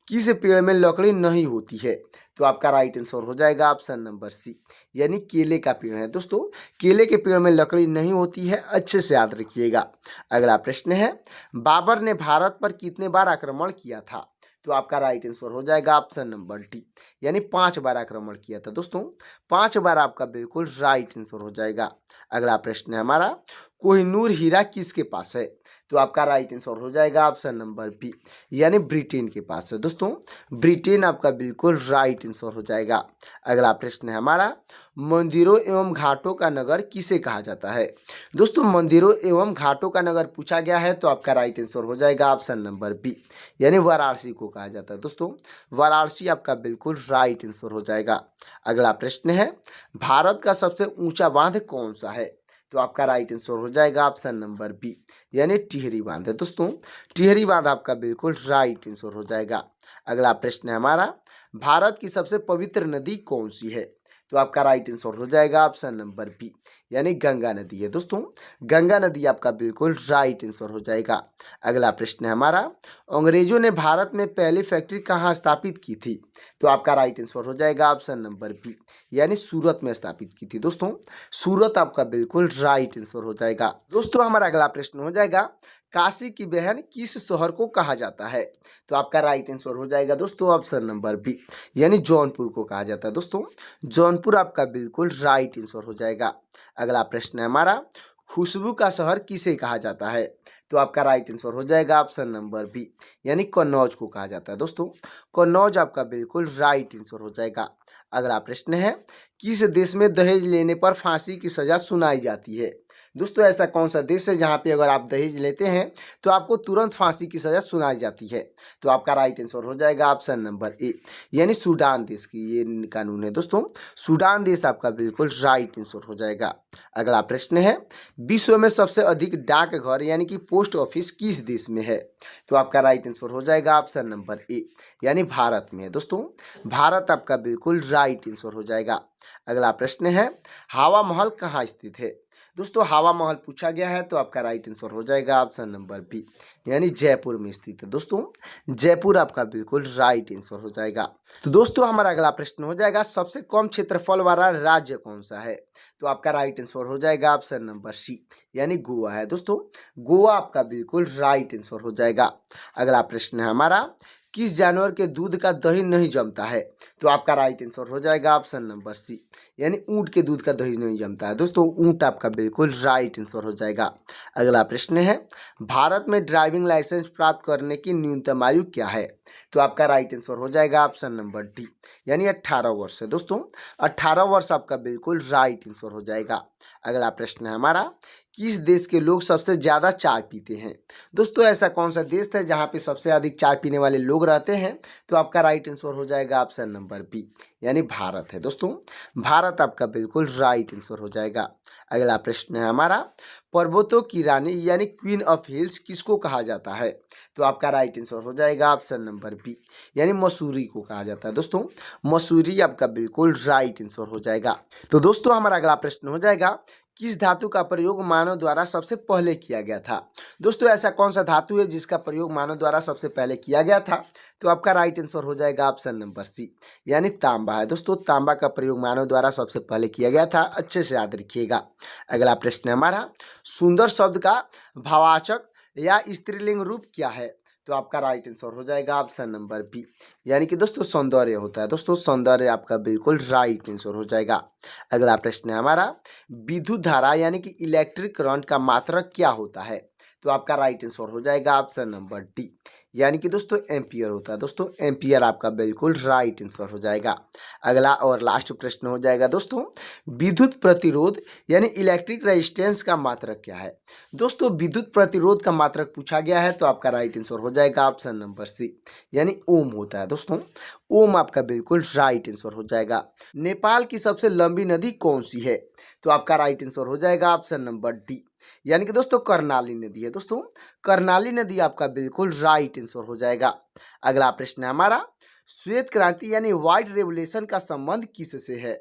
किस पेड़ में लकड़ी नहीं होती है? तो आपका राइट आंसर हो जाएगा ऑप्शन नंबर सी, यानी केले का पेड़ है दोस्तों। केले के पेड़ में लकड़ी नहीं होती है, अच्छे से याद रखिएगा। अगला प्रश्न है, बाबर ने भारत पर कितने बार आक्रमण किया था? तो आपका राइट आंसर हो जाएगा ऑप्शन नंबर डी, यानी 5 बार आक्रमण किया था दोस्तों। 5 बार आपका बिल्कुल राइट आंसर हो जाएगा। अगला प्रश्न है हमारा, कोहिनूर हीरा किसके पास है? तो आपका राइट आंसर हो जाएगा ऑप्शन नंबर बी, यानी ब्रिटेन के पास है दोस्तों। ब्रिटेन आपका बिल्कुल राइट आंसर हो जाएगा। अगला प्रश्न है हमारा, मंदिरों एवं घाटों का नगर किसे कहा जाता है? दोस्तों मंदिरों एवं घाटों का नगर पूछा गया है, तो आपका राइट आंसर हो जाएगा ऑप्शन नंबर बी, यानी वाराणसी को कहा जाता है दोस्तों। वाराणसी आपका बिल्कुल राइट आंसर हो जाएगा। अगला प्रश्न है, भारत का सबसे ऊंचा बांध कौन सा है? तो आपका राइट आंसर हो जाएगा ऑप्शन नंबर बी, यानी टिहरी बांध है दोस्तों। टिहरी बांध आपका बिल्कुल राइट आंसर हो जाएगा। अगला प्रश्न है हमारा, भारत की सबसे पवित्र नदी कौन सी है? तो आपका राइट आंसर हो जाएगा ऑप्शन नंबर बी, यानी गंगा नदी है दोस्तों। गंगा नदी आपका बिल्कुल राइट आंसर हो जाएगा। अगला प्रश्न है हमारा, अंग्रेजों ने भारत में पहली फैक्ट्री कहाँ स्थापित की थी? तो आपका राइट आंसर हो जाएगा ऑप्शन नंबर बी, यानी सूरत में स्थापित की थी दोस्तों। सूरत आपका बिल्कुल राइट आंसर हो जाएगा। दोस्तों हमारा अगला प्रश्न हो जाएगा, काशी की बहन किस शहर को कहा जाता है? तो आपका राइट आंसर हो जाएगा दोस्तों ऑप्शन नंबर बी, यानी जौनपुर को कहा जाता है दोस्तों। जौनपुर आपका बिल्कुल राइट आंसर हो जाएगा। अगला प्रश्न है हमारा, खुशबू का शहर किसे कहा जाता है? तो आपका राइट आंसर हो जाएगा ऑप्शन नंबर बी, यानी कन्नौज को कहा जाता है दोस्तों। कन्नौज आपका बिल्कुल राइट आंसर हो जाएगा। अगला प्रश्न है, किस देश में दहेज लेने पर फांसी की सजा सुनाई जाती है? दोस्तों ऐसा कौन सा देश है जहां पे अगर आप दहेज लेते हैं तो आपको तुरंत फांसी की सजा सुनाई जाती है? तो आपका राइट आंसर हो जाएगा ऑप्शन नंबर ए, यानी सूडान देश की ये कानून है दोस्तों। सूडान देश आपका बिल्कुल राइट आंसर हो जाएगा। अगला प्रश्न है, विश्व में सबसे अधिक डाकघर यानी कि पोस्ट ऑफिस किस देश में है? तो आपका राइट आंसर हो जाएगा ऑप्शन नंबर ए, यानी भारत में है दोस्तों। भारत आपका बिल्कुल राइट आंसर हो जाएगा। अगला प्रश्न है, हवा महल कहाँ स्थित है? दोस्तों हवा महल पूछा गया है, तो आपका राइट आंसर हो जाएगा ऑप्शन नंबर बी, यानी जयपुर में स्थित है दोस्तों। जयपुर आपका बिल्कुल राइट आंसर हो जाएगा। तो दोस्तों हमारा अगला प्रश्न हो जाएगा, सबसे कम क्षेत्रफल वाला राज्य कौन सा है? तो आपका राइट आंसर हो जाएगा ऑप्शन नंबर सी, यानी गोवा है दोस्तों। गोवा आपका बिल्कुल राइट आंसर हो जाएगा। अगला प्रश्न है हमारा, किस जानवर के दूध का दही नहीं जमता है? तो आपका राइट आंसर हो जाएगा ऑप्शन नंबर सी, यानी ऊंट के दूध का दही नहीं जमता है दोस्तों। ऊंट आपका बिल्कुल राइट आंसर हो जाएगा। अगला प्रश्न है, भारत में ड्राइविंग लाइसेंस प्राप्त करने की न्यूनतम आयु क्या है? तो आपका राइट आंसर हो जाएगा ऑप्शन नंबर डी, यानी 18 वर्ष है दोस्तों। 18 वर्ष आपका बिल्कुल राइट आंसर हो जाएगा। अगला प्रश्न है हमारा, किस देश के लोग सबसे ज़्यादा चाय पीते हैं? दोस्तों ऐसा कौन सा देश है जहाँ पे सबसे अधिक चाय पीने वाले लोग रहते हैं? तो आपका राइट आंसर हो जाएगा ऑप्शन नंबर बी, यानी भारत है दोस्तों। भारत आपका बिल्कुल राइट आंसर हो जाएगा। अगला प्रश्न है हमारा, पर्वतों की रानी यानी क्वीन ऑफ हिल्स किसको कहा जाता है? तो आपका राइट आंसर हो जाएगा ऑप्शन नंबर बी, यानी मसूरी को कहा जाता है दोस्तों। मसूरी आपका बिल्कुल राइट आंसर हो जाएगा। तो दोस्तों हमारा अगला प्रश्न हो जाएगा, किस धातु का प्रयोग मानव द्वारा सबसे पहले किया गया था? दोस्तों ऐसा कौन सा धातु है जिसका प्रयोग मानव द्वारा सबसे पहले किया गया था? तो आपका राइट आंसर हो जाएगा ऑप्शन नंबर सी, यानी तांबा है दोस्तों। तांबा का प्रयोग मानव द्वारा सबसे पहले किया गया था, अच्छे से याद रखिएगा। अगला प्रश्न है हमारा, सुंदर शब्द का भाववाचक या स्त्रीलिंग रूप क्या है? तो आपका राइट आंसर हो जाएगा ऑप्शन नंबर बी, यानी कि दोस्तों सौंदर्य होता है। दोस्तों सौंदर्य आपका बिल्कुल राइट आंसर हो जाएगा। अगला प्रश्न है हमारा, विद्युत धारा यानी कि इलेक्ट्रिक करंट का मात्रक क्या होता है? तो आपका राइट आंसर हो जाएगा ऑप्शन नंबर डी, यानी कि दोस्तों एम्पियर होता है। दोस्तों एम्पियर आपका बिल्कुल राइट आंसर हो जाएगा। अगला और लास्ट प्रश्न हो जाएगा दोस्तों, विद्युत प्रतिरोध यानी इलेक्ट्रिक रेजिस्टेंस का मात्रक क्या है? दोस्तों विद्युत प्रतिरोध का मात्रक पूछा गया है, तो आपका राइट आंसर हो जाएगा ऑप्शन नंबर सी, यानी ओम होता है। दोस्तों ओम आपका बिल्कुल राइट आंसर हो जाएगा। नेपाल की सबसे लंबी नदी कौन सी है? तो आपका राइट आंसर हो जाएगा ऑप्शन नंबर डी, यानी कि दोस्तों कर्णाली नदी है। दोस्तों कर्णाली नदी आपका बिल्कुल राइट आंसर हो जाएगा। अगला प्रश्न है हमारा, श्वेत क्रांति यानी व्हाइट रेवोल्यूशन का संबंध किससे है?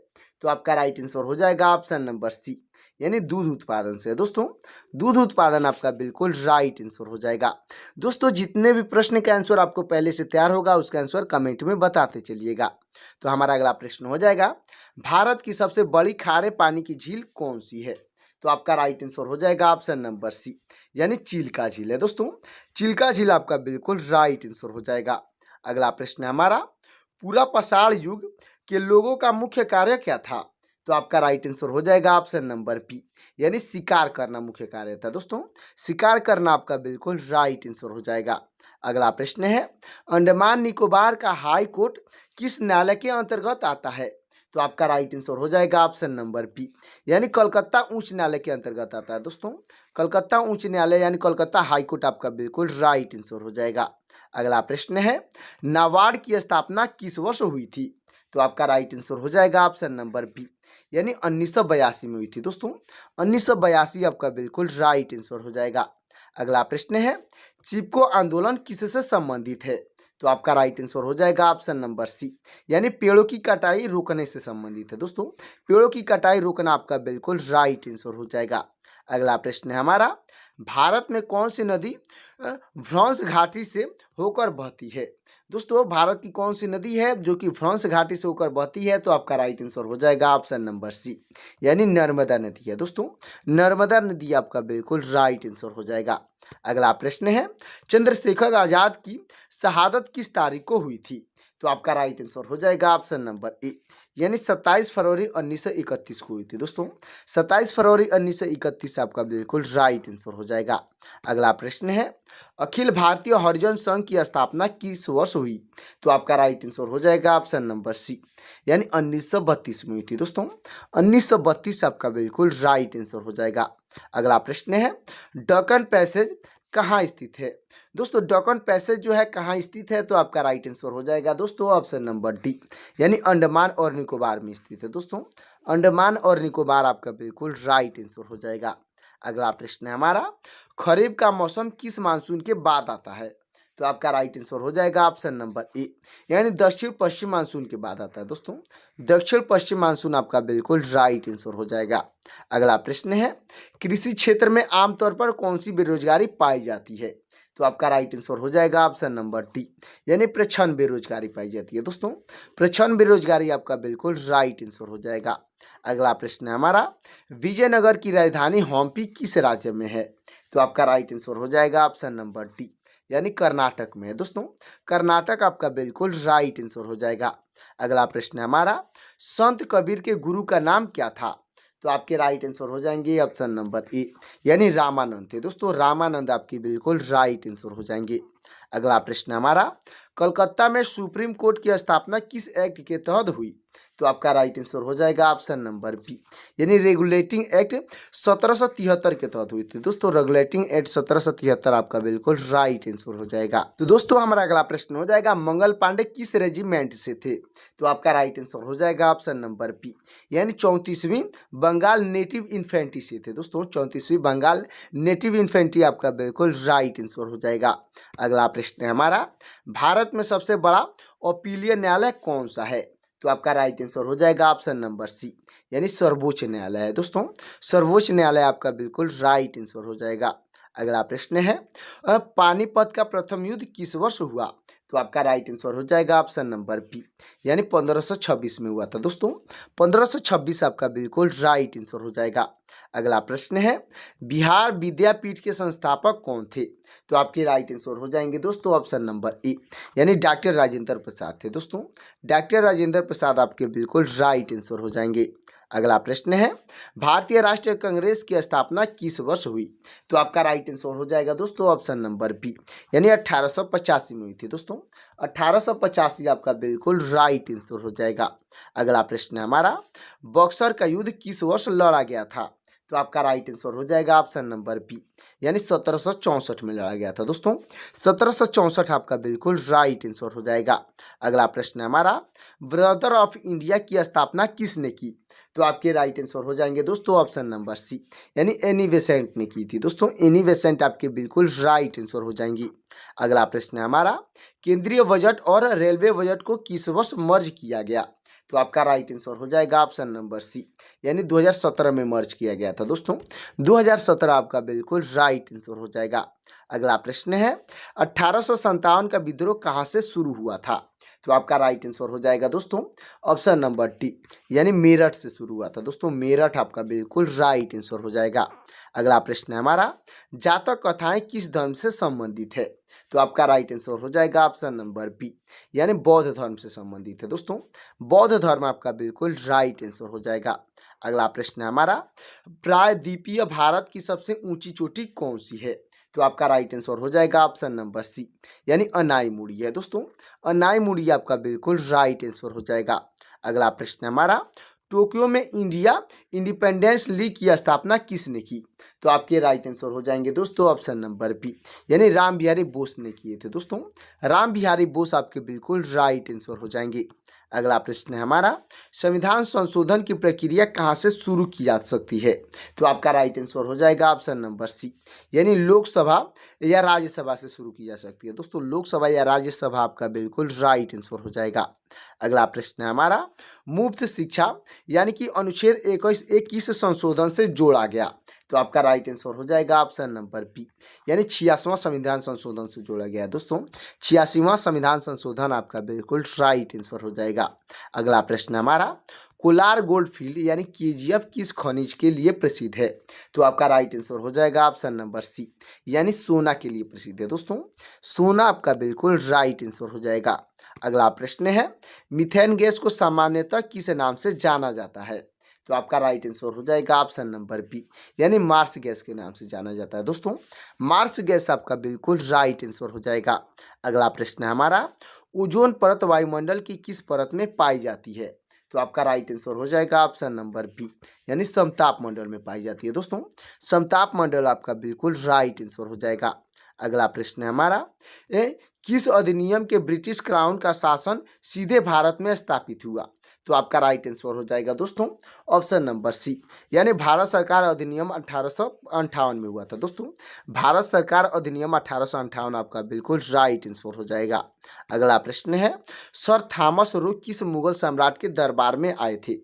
तो आपका राइट आंसर हो जाएगा ऑप्शन नंबर सी, यानी दूध उत्पादन से। दोस्तों दूध उत्पादन आपका बिल्कुल राइट आंसर हो जाएगा। दोस्तों जितने भी प्रश्न का आंसर आपको पहले से तैयार होगा उसका आंसर कमेंट में बताते चलिएगा। तो हमारा अगला प्रश्न हो जाएगा, भारत की सबसे बड़ी खारे पानी की झील कौन सी है? तो आपका राइट आंसर हो जाएगा ऑप्शन नंबर सी, यानी चिल्का झील है। दोस्तों चिल्का झील आपका बिल्कुल राइट आंसर हो जाएगा। अगला प्रश्न है हमारा, पूरा पाषाण युग के लोगों का मुख्य कार्य क्या था? तो आपका राइट आंसर हो जाएगा ऑप्शन नंबर बी, यानी शिकार करना मुख्य कार्य था। दोस्तों शिकार करना आपका बिल्कुल राइट आंसर हो जाएगा। अगला प्रश्न है, अंडमान निकोबार का हाई कोर्ट किस न्यायालय के अंतर्गत आता है? तो आपका राइट आंसर हो जाएगा ऑप्शन नंबर बी, यानी कलकत्ता उच्च न्यायालय के अंतर्गत आता है। दोस्तों कलकत्ता उच्च न्यायालय यानी कलकत्ता हाई कोर्ट आपका बिल्कुल राइट आंसर हो जाएगा। अगला प्रश्न है, नाबार्ड की स्थापना किस वर्ष हुई थी? तो आपका राइट आंसर हो जाएगा ऑप्शन नंबर बी, यानी 1982 में हुई थी। दोस्तों 1982 आपका बिल्कुल राइट आंसर हो जाएगा। अगला प्रश्न है, चिपको आंदोलन किससे संबंधित है? तो आपका राइट आंसर हो जाएगा ऑप्शन नंबर सी, यानी पेड़ों की कटाई रोकने से संबंधित है। दोस्तों पेड़ों की कटाई रोकना आपका बिल्कुल राइट आंसर हो जाएगा। अगला प्रश्न है हमारा, भारत में कौन सी नदी भ्रंश घाटी से होकर बहती है? दोस्तों भारत की कौन सी नदी है जो कि भ्रंश घाटी से होकर बहती है? तो आपका राइट आंसर हो जाएगा ऑप्शन नंबर सी, यानी नर्मदा नदी है। दोस्तों नर्मदा नदी आपका बिल्कुल राइट आंसर हो जाएगा। अगला प्रश्न है, चंद्रशेखर आजाद की शहादत किस तारीख को हुई थी? तो आपका राइट आंसर हो जाएगा ऑप्शन नंबर ए, यानी 27 फरवरी 1931 को हुई थी। दोस्तों 27 फरवरी 1931 आपका बिल्कुल राइट आंसर हो जाएगा। अगला प्रश्न है, अखिल भारतीय हरिजन संघ की स्थापना किस वर्ष हुई? तो आपका राइट आंसर हो जाएगा ऑप्शन नंबर सी, यानी 1932 में हुई थी। दोस्तों 1932 आपका बिल्कुल राइट आंसर हो जाएगा। अगला प्रश्न है, डकन पैसेज कहाँ स्थित है? दोस्तों डकन पैसेज जो है कहाँ स्थित है? तो आपका राइट आंसर हो जाएगा दोस्तों ऑप्शन नंबर डी, यानी अंडमान और निकोबार में स्थित है। दोस्तों अंडमान और निकोबार आपका बिल्कुल राइट आंसर हो जाएगा। अगला प्रश्न है हमारा, खरीफ का मौसम किस मानसून के बाद आता है? तो आपका राइट आंसर हो जाएगा ऑप्शन नंबर ए, यानी दक्षिण पश्चिम मानसून के बाद आता है। दोस्तों दक्षिण पश्चिम मानसून आपका बिल्कुल राइट आंसर हो जाएगा। अगला प्रश्न है, कृषि क्षेत्र में आमतौर पर कौन सी बेरोजगारी पाई जाती है? तो आपका राइट आंसर हो जाएगा ऑप्शन नंबर डी, यानी प्रच्छन्न बेरोजगारी पाई जाती है। दोस्तों प्रच्छन्न बेरोजगारी आपका बिल्कुल राइट आंसर हो जाएगा। अगला प्रश्न है हमारा, विजयनगर की राजधानी हम्पी किस राज्य में है? तो आपका राइट आंसर हो जाएगा ऑप्शन नंबर डी, यानी कर्नाटक में है। दोस्तों कर्नाटक आपका बिल्कुल राइट आंसर हो जाएगा। अगला प्रश्न है हमारा, संत कबीर के गुरु का नाम क्या था? तो आपके राइट आंसर हो जाएंगे ऑप्शन नंबर ए, यानी रामानंद थे। दोस्तों रामानंद आपकी बिल्कुल राइट आंसर हो जाएंगे। अगला प्रश्न हमारा, कलकत्ता में सुप्रीम कोर्ट की स्थापना किस एक्ट के तहत हुई? तो आपका राइट आंसर हो जाएगा ऑप्शन नंबर बी, यानी रेगुलेटिंग एक्ट 1773 के तहत हुई थी। दोस्तों रेगुलेटिंग एक्ट 1773 आपका बिल्कुल राइट आंसर हो जाएगा। तो दोस्तों हमारा अगला प्रश्न हो जाएगा, मंगल पांडे किस रेजिमेंट से थे? तो आपका राइट आंसर हो जाएगा ऑप्शन नंबर बी, यानी 34वीं बंगाल नेटिव इन्फेंट्री से थे। दोस्तों 34वीं बंगाल नेटिव इन्फेंट्री आपका बिल्कुल राइट आंसर हो जाएगा। अगला प्रश्न है हमारा, भारत में सबसे बड़ा अपीलीय न्यायालय कौन सा है? तो आपका राइट आंसर हो जाएगा ऑप्शन नंबर सी, यानी सर्वोच्च न्यायालय है। दोस्तों सर्वोच्च न्यायालय आपका बिल्कुल राइट आंसर हो जाएगा। अगला प्रश्न है, पानीपत का प्रथम युद्ध किस वर्ष हुआ? तो आपका राइट आंसर हो जाएगा ऑप्शन नंबर बी, यानी 1526 में हुआ था। दोस्तों 1526 आपका बिल्कुल राइट आंसर हो जाएगा। अगला प्रश्न है, बिहार विद्यापीठ के संस्थापक कौन थे? तो आपके राइट आंसर हो जाएंगे दोस्तों ऑप्शन नंबर ए, यानी डॉक्टर राजेंद्र प्रसाद थे। दोस्तों डॉक्टर राजेंद्र प्रसाद आपके बिल्कुल राइट आंसर हो जाएंगे। अगला प्रश्न है, भारतीय राष्ट्रीय कांग्रेस की स्थापना किस वर्ष हुई? तो आपका राइट आंसर हो जाएगा दोस्तों ऑप्शन नंबर बी, यानी 1885 में हुई थी। दोस्तों 1885 आपका बिल्कुल राइट आंसर हो जाएगा। अगला प्रश्न है हमारा, बक्सर का युद्ध किस वर्ष लड़ा गया था? तो आपका राइट आंसर हो जाएगा ऑप्शन नंबर बी, यानी 1764 में लड़ा गया था। दोस्तों 1764 आपका बिल्कुल राइट आंसर हो जाएगा। अगला प्रश्न है हमारा, ब्रदर ऑफ इंडिया की स्थापना किसने की? तो आपके राइट आंसर हो जाएंगे दोस्तों ऑप्शन नंबर सी, यानी एनी बेसेंट ने की थी। दोस्तों एनी बेसेंट आपके बिल्कुल राइट आंसर हो जाएंगी। अगला प्रश्न है हमारा, केंद्रीय बजट और रेलवे बजट को किस वर्ष मर्ज किया गया? तो आपका राइट आंसर हो जाएगा ऑप्शन नंबर सी, यानी 2017 में मर्ज किया गया था। दोस्तों 2017 आपका बिल्कुल राइट आंसर हो जाएगा। अगला प्रश्न है, 1857 का विद्रोह कहाँ से शुरू हुआ था? तो आपका राइट आंसर हो जाएगा दोस्तों ऑप्शन नंबर डी, यानी मेरठ से शुरू हुआ था। दोस्तों मेरठ आपका बिल्कुल राइट आंसर हो जाएगा। अगला प्रश्न है हमारा, जातक कथाएं किस धर्म से संबंधित है? तो आपका राइट आंसर हो जाएगा ऑप्शन नंबर बी, यानी बौद्ध धर्म से संबंधित है। दोस्तों बौद्ध धर्म आपका बिल्कुल राइट आंसर हो जाएगा। अगला प्रश्न है हमारा, प्रायद्वीपीय भारत की सबसे ऊंची चोटी कौन सी है? तो आपका राइट आंसर हो जाएगा ऑप्शन नंबर सी, यानी अनाईमुड़ी है। दोस्तों अनाईमुड़ी आपका बिल्कुल राइट आंसर हो जाएगा। अगला प्रश्न है हमारा, टोक्यो में इंडिया इंडिपेंडेंस लीग की स्थापना किसने की? तो आपके राइट आंसर हो जाएंगे दोस्तों ऑप्शन नंबर बी, यानी राम बिहारी बोस ने किए थे। दोस्तों राम बिहारी बोस आपके बिल्कुल राइट आंसर हो जाएंगे। अगला प्रश्न है हमारा, संविधान संशोधन की प्रक्रिया कहाँ से शुरू की जा सकती है? तो आपका राइट आंसर हो जाएगा ऑप्शन नंबर सी, यानी लोकसभा या राज्यसभा से शुरू की जा सकती है। दोस्तों लोकसभा या राज्यसभा आपका बिल्कुल राइट आंसर हो जाएगा। अगला प्रश्न है हमारा, मुफ्त शिक्षा यानी कि अनुच्छेद 21 संशोधन से जोड़ा गया। तो आपका राइट आंसर हो जाएगा ऑप्शन नंबर बी, यानी 86वां संविधान संशोधन से जोड़ा गया है। दोस्तों 86वां संविधान संशोधन आपका बिल्कुल राइट आंसर हो जाएगा। अगला प्रश्न हमारा, कोलार गोल्ड फील्ड यानी केजीएफ किस खनिज के लिए प्रसिद्ध है? तो आपका राइट आंसर हो जाएगा ऑप्शन नंबर सी, यानी सोना के लिए प्रसिद्ध है। दोस्तों सोना आपका बिल्कुल राइट आंसर हो जाएगा। अगला प्रश्न है, मीथेन गैस को सामान्यतः किस नाम से जाना जाता है? तो आपका राइट आंसर हो जाएगा ऑप्शन नंबर बी, यानी मार्स गैस के नाम से जाना जाता है। दोस्तों मार्स गैस आपका बिल्कुल राइट आंसर हो जाएगा। अगला प्रश्न है हमारा, ओजोन परत वायुमंडल की किस परत में पाई जाती है? तो आपका राइट आंसर हो जाएगा ऑप्शन नंबर बी, यानी समताप मंडल में पाई जाती है। दोस्तों समताप मंडल आपका बिल्कुल राइट आंसर हो जाएगा। अगला प्रश्न है हमारा, किस अधिनियम के ब्रिटिश क्राउन का शासन सीधे भारत में स्थापित हुआ? तो आपका राइट आंसर हो जाएगा दोस्तों ऑप्शन नंबर सी, यानी भारत सरकार अधिनियम 1858 में हुआ था। दोस्तों भारत सरकार अधिनियम 1858 आपका बिल्कुल राइट आंसर हो जाएगा। अगला प्रश्न है, सर थॉमस रो किस मुगल सम्राट के दरबार में आए थे?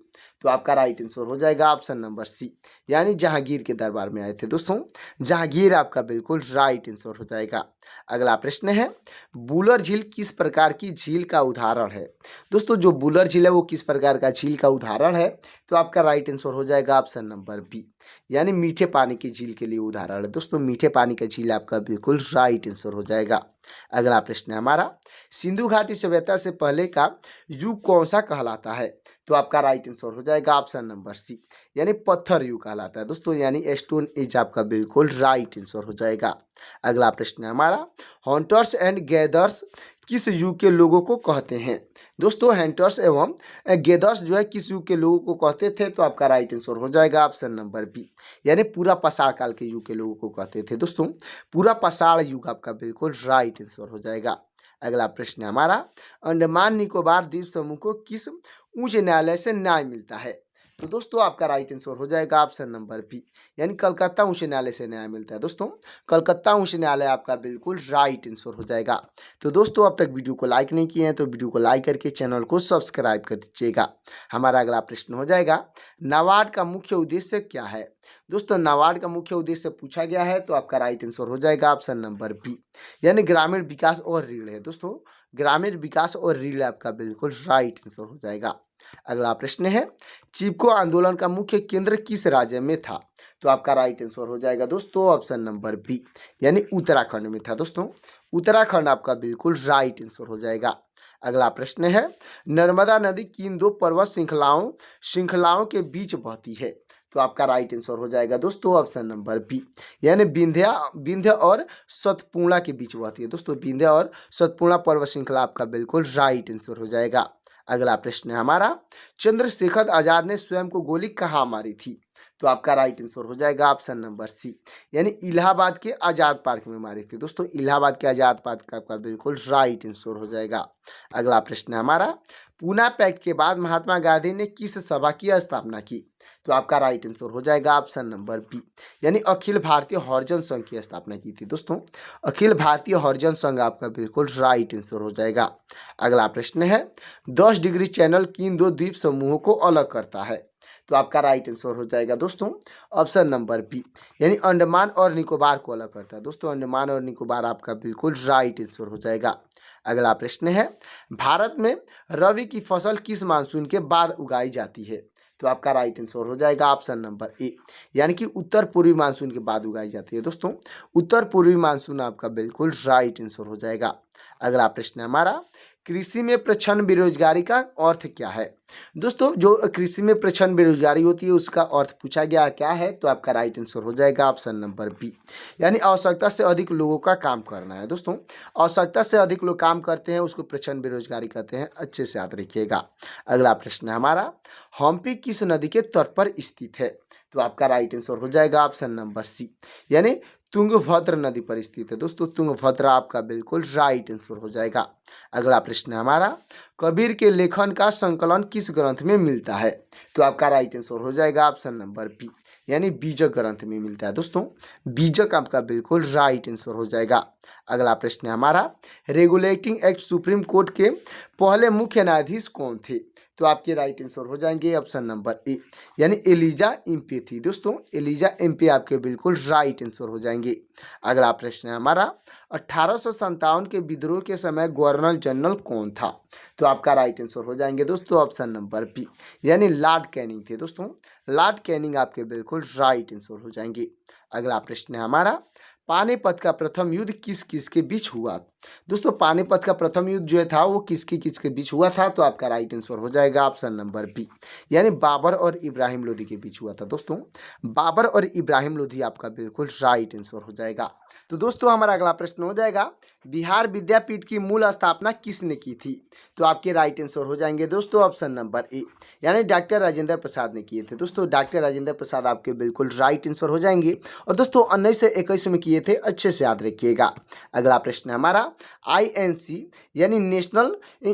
तो आपका राइट आंसर हो जाएगा ऑप्शन नंबर सी, यानी जहांगीर के दरबार में आए थे। दोस्तों जहांगीर आपका बिल्कुल राइट आंसर हो जाएगा। अगला प्रश्न है, बुलर झील किस प्रकार की झील का उदाहरण है? दोस्तों जो बुलर झील है वो किस प्रकार का झील का उदाहरण है? तो आपका राइट आंसर हो जाएगा ऑप्शन नंबर बी, यानी मीठे पानी की झील के लिए उदाहरण है। दोस्तों मीठे पानी का झील आपका बिल्कुल राइट आंसर हो जाएगा। अगला प्रश्न है हमारा, सिंधु घाटी सभ्यता से पहले का युग कौन सा कहलाता है? तो आपका राइट आंसर हो जाएगा ऑप्शन नंबर सी, यानी पत्थर युग कहलाता है। दोस्तों यानी स्टोन एज आपका बिल्कुल राइट आंसर हो जाएगा। अगला प्रश्न है हमारा, हंटर्स एंड गैदर्स किस युग के लोगों को कहते हैं? दोस्तों हंटर्स एवं गैदर्स जो है किस युग के लोगों को कहते थे? तो आपका राइट आंसर हो जाएगा ऑप्शन नंबर बी, यानी पूरा पाषाण काल के युग के लोगों को कहते थे। दोस्तों पूरा पाषाण युग आपका बिल्कुल राइट आंसर हो जाएगा। अगला प्रश्न है हमारा, अंडमान निकोबार द्वीप समूह को किस उच्च न्यायालय से न्याय मिलता है? तो दोस्तों आपका राइट आंसर हो जाएगा ऑप्शन नंबर बी, यानी कलकत्ता उच्च न्यायालय से न्याय मिलता है। दोस्तों कलकत्ता उच्च न्यायालय आपका बिल्कुल राइट आंसर हो जाएगा। तो दोस्तों अब तक वीडियो को लाइक नहीं किए हैं तो वीडियो को लाइक करके चैनल को सब्सक्राइब कर दीजिएगा। हमारा अगला प्रश्न हो जाएगा, नाबार्ड का मुख्य उद्देश्य क्या है? दोस्तों नाबार्ड का मुख्य उद्देश्य पूछा गया है तो आपका राइट आंसर हो जाएगा ऑप्शन नंबर बी, यानी ग्रामीण विकास और ऋण है। दोस्तों ग्रामीण विकास और ऋण आपका बिल्कुल राइट आंसर हो जाएगा। अगला प्रश्न है, चिपको आंदोलन का मुख्य केंद्र किस राज्य में था? तो आपका राइट आंसर हो जाएगा दोस्तों ऑप्शन नंबर बी, यानी उत्तराखंड में था दोस्तों। उत्तराखंड आपका बिल्कुल राइट आंसर हो जाएगा। अगला प्रश्न है, नर्मदा नदी किन दो पर्वत श्रृंखलाओं श्रृंखलाओं के बीच बहती है? तो आपका राइट आंसर हो जाएगा दोस्तों ऑप्शन नंबर बी, यानी विंध्य और सतपूर्णा के बीच बहती है दोस्तों। विंध्य और सतपूर्णा पर्वत श्रृंखला आपका बिल्कुल राइट आंसर हो जाएगा। अगला प्रश्न है हमारा, चंद्रशेखर आजाद ने स्वयं को गोली कहाँ मारी थी? तो आपका राइट आंसर हो जाएगा ऑप्शन नंबर सी, यानी इलाहाबाद के आजाद पार्क में मारी थी दोस्तों। इलाहाबाद के आजाद पार्क का आपका बिल्कुल राइट आंसर हो जाएगा। अगला प्रश्न है हमारा, पूना पैक्ट के बाद महात्मा गांधी ने किस सभा की स्थापना की? तो आपका राइट आंसर हो जाएगा ऑप्शन नंबर बी, यानी अखिल भारतीय हरिजन संघ की स्थापना की थी दोस्तों। अखिल भारतीय हरिजन संघ आपका बिल्कुल राइट आंसर हो जाएगा। अगला प्रश्न है, 10 डिग्री चैनल किन दो द्वीप समूहों को अलग करता है? तो आपका राइट आंसर हो जाएगा दोस्तों ऑप्शन नंबर बी, यानी अंडमान और निकोबार को अलग करता है दोस्तों। अंडमान और निकोबार आपका बिल्कुल राइट आंसर हो जाएगा। अगला प्रश्न है, भारत में रबी की फसल किस मानसून के बाद उगाई जाती है? तो आपका राइट आंसर हो जाएगा ऑप्शन नंबर ए, यानी कि उत्तर पूर्वी मानसून के बाद उगाई जाती है दोस्तों। उत्तर पूर्वी मानसून आपका बिल्कुल राइट आंसर हो जाएगा। अगला प्रश्न है हमारा, कृषि में प्रच्छन्न बेरोजगारी का अर्थ क्या है? दोस्तों जो कृषि में प्रच्छन्न बेरोजगारी होती है उसका अर्थ पूछा गया क्या है? तो आपका राइट आंसर हो जाएगा ऑप्शन नंबर बी, यानी आवश्यकता से अधिक लोगों का काम करना है दोस्तों। आवश्यकता से अधिक लोग काम करते हैं उसको प्रच्छन्न बेरोजगारी कहते हैं, अच्छे से याद रखिएगा। अगला प्रश्न है हमारा, हम्पी किस नदी के तट पर स्थित है? तो आपका राइट आंसर हो जाएगा ऑप्शन नंबर सी, यानी तुंगभद्र नदी पर स्थित है दोस्तों। तुंगभद्र आपका बिल्कुल राइट आंसर हो जाएगा। अगला प्रश्न है हमारा, कबीर के लेखन का संकलन किस ग्रंथ में मिलता है? तो आपका राइट आंसर हो जाएगा ऑप्शन नंबर बी, यानी बीजक ग्रंथ में मिलता है दोस्तों। बीजक आपका बिल्कुल राइट आंसर हो जाएगा। अगला प्रश्न है हमारा, रेगुलेटिंग एक्ट सुप्रीम कोर्ट के पहले मुख्य न्यायाधीश कौन थे? तो आपके राइट आंसर हो जाएंगे ऑप्शन नंबर ए, यानी एलिजा एम्पे थी दोस्तों। एलिजा एम्पे आपके बिल्कुल राइट आंसर हो जाएंगे। अगला प्रश्न है हमारा, 1857 के विद्रोह के समय गवर्नर जनरल कौन था? तो आपका राइट आंसर हो जाएंगे दोस्तों ऑप्शन नंबर बी, यानी लॉर्ड कैनिंग थे दोस्तों। लॉर्ड कैनिंग आपके बिल्कुल राइट आंसर हो जाएंगे। अगला प्रश्न है हमारा, पानीपत का प्रथम युद्ध किस किस के बीच हुआ? दोस्तों पानीपत का प्रथम युद्ध जो था वो किसके किसके बीच हुआ था? तो आपका राइट आंसर हो जाएगा ऑप्शन नंबर बी, यानी बाबर और इब्राहिम लोधी के बीच हुआ था दोस्तों। बाबर और इब्राहिम लोधी आपका बिल्कुल राइट आंसर हो जाएगा। तो दोस्तों हमारा अगला प्रश्न हो जाएगा, बिहार विद्यापीठ की मूल स्थापना किसने की थी? तो आपके राइट आंसर हो जाएंगे दोस्तों ऑप्शन नंबर ए, यानी डॉक्टर राजेंद्र प्रसाद ने किए थे दोस्तों। डॉक्टर राजेंद्र प्रसाद आपके बिल्कुल राइट आंसर हो जाएंगे। और दोस्तों 1921 में किए थे, अच्छे से याद रखिएगा। अगला प्रश्न है हमारा, INC यानी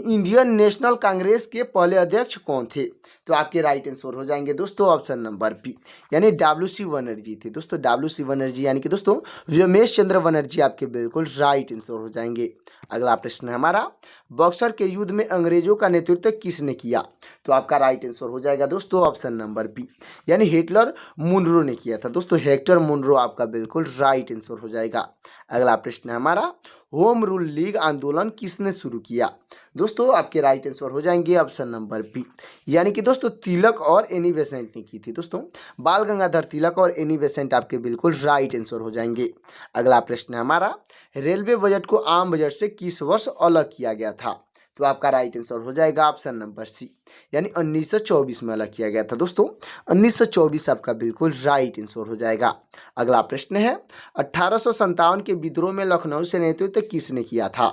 इंडियन नेशनल कांग्रेस के पहले अध्यक्ष कौन थे? तो आपके राइट आंसर हो जाएंगे दोस्तों ऑप्शन नंबर बी, यानी WC बनर्जी थे दोस्तों। WC बनर्जी यानी कि दोस्तों रमेश चंद्र बनर्जी आपके बिल्कुल राइट आंसर हो जाएंगे। अगला प्रश्न है हमारा, बक्सर के युद्ध में अंग्रेजों का नेतृत्व किसने किया? तो आपका राइट आंसर हो जाएगा दोस्तों ऑप्शन नंबर बी, यानी हिटलर मुनरो ने किया था दोस्तों। हेक्टर मुनरो आपका बिल्कुल राइट आंसर हो जाएगा। अगला प्रश्न है हमारा, होम रूल लीग आंदोलन किसने शुरू किया? दोस्तों आपके राइट आंसर हो जाएंगे ऑप्शन नंबर बी, यानी कि दोस्तों तिलक और एनी बेसेंट ने की थी दोस्तों। बाल गंगाधर तिलक और एनी बेसेंट आपके बिल्कुल राइट आंसर हो जाएंगे। अगला प्रश्न है हमारा, रेलवे बजट को आम बजट से किस वर्ष अलग किया गया था? तो आपका राइट आंसर हो जाएगा ऑप्शन नंबर सी, यानी 1924 में अलग किया गया था दोस्तों। 1924 आपका बिल्कुल राइट आंसर हो जाएगा। अगला प्रश्न है, 1857 के विद्रोह में लखनऊ से नेतृत्व किसने किया था?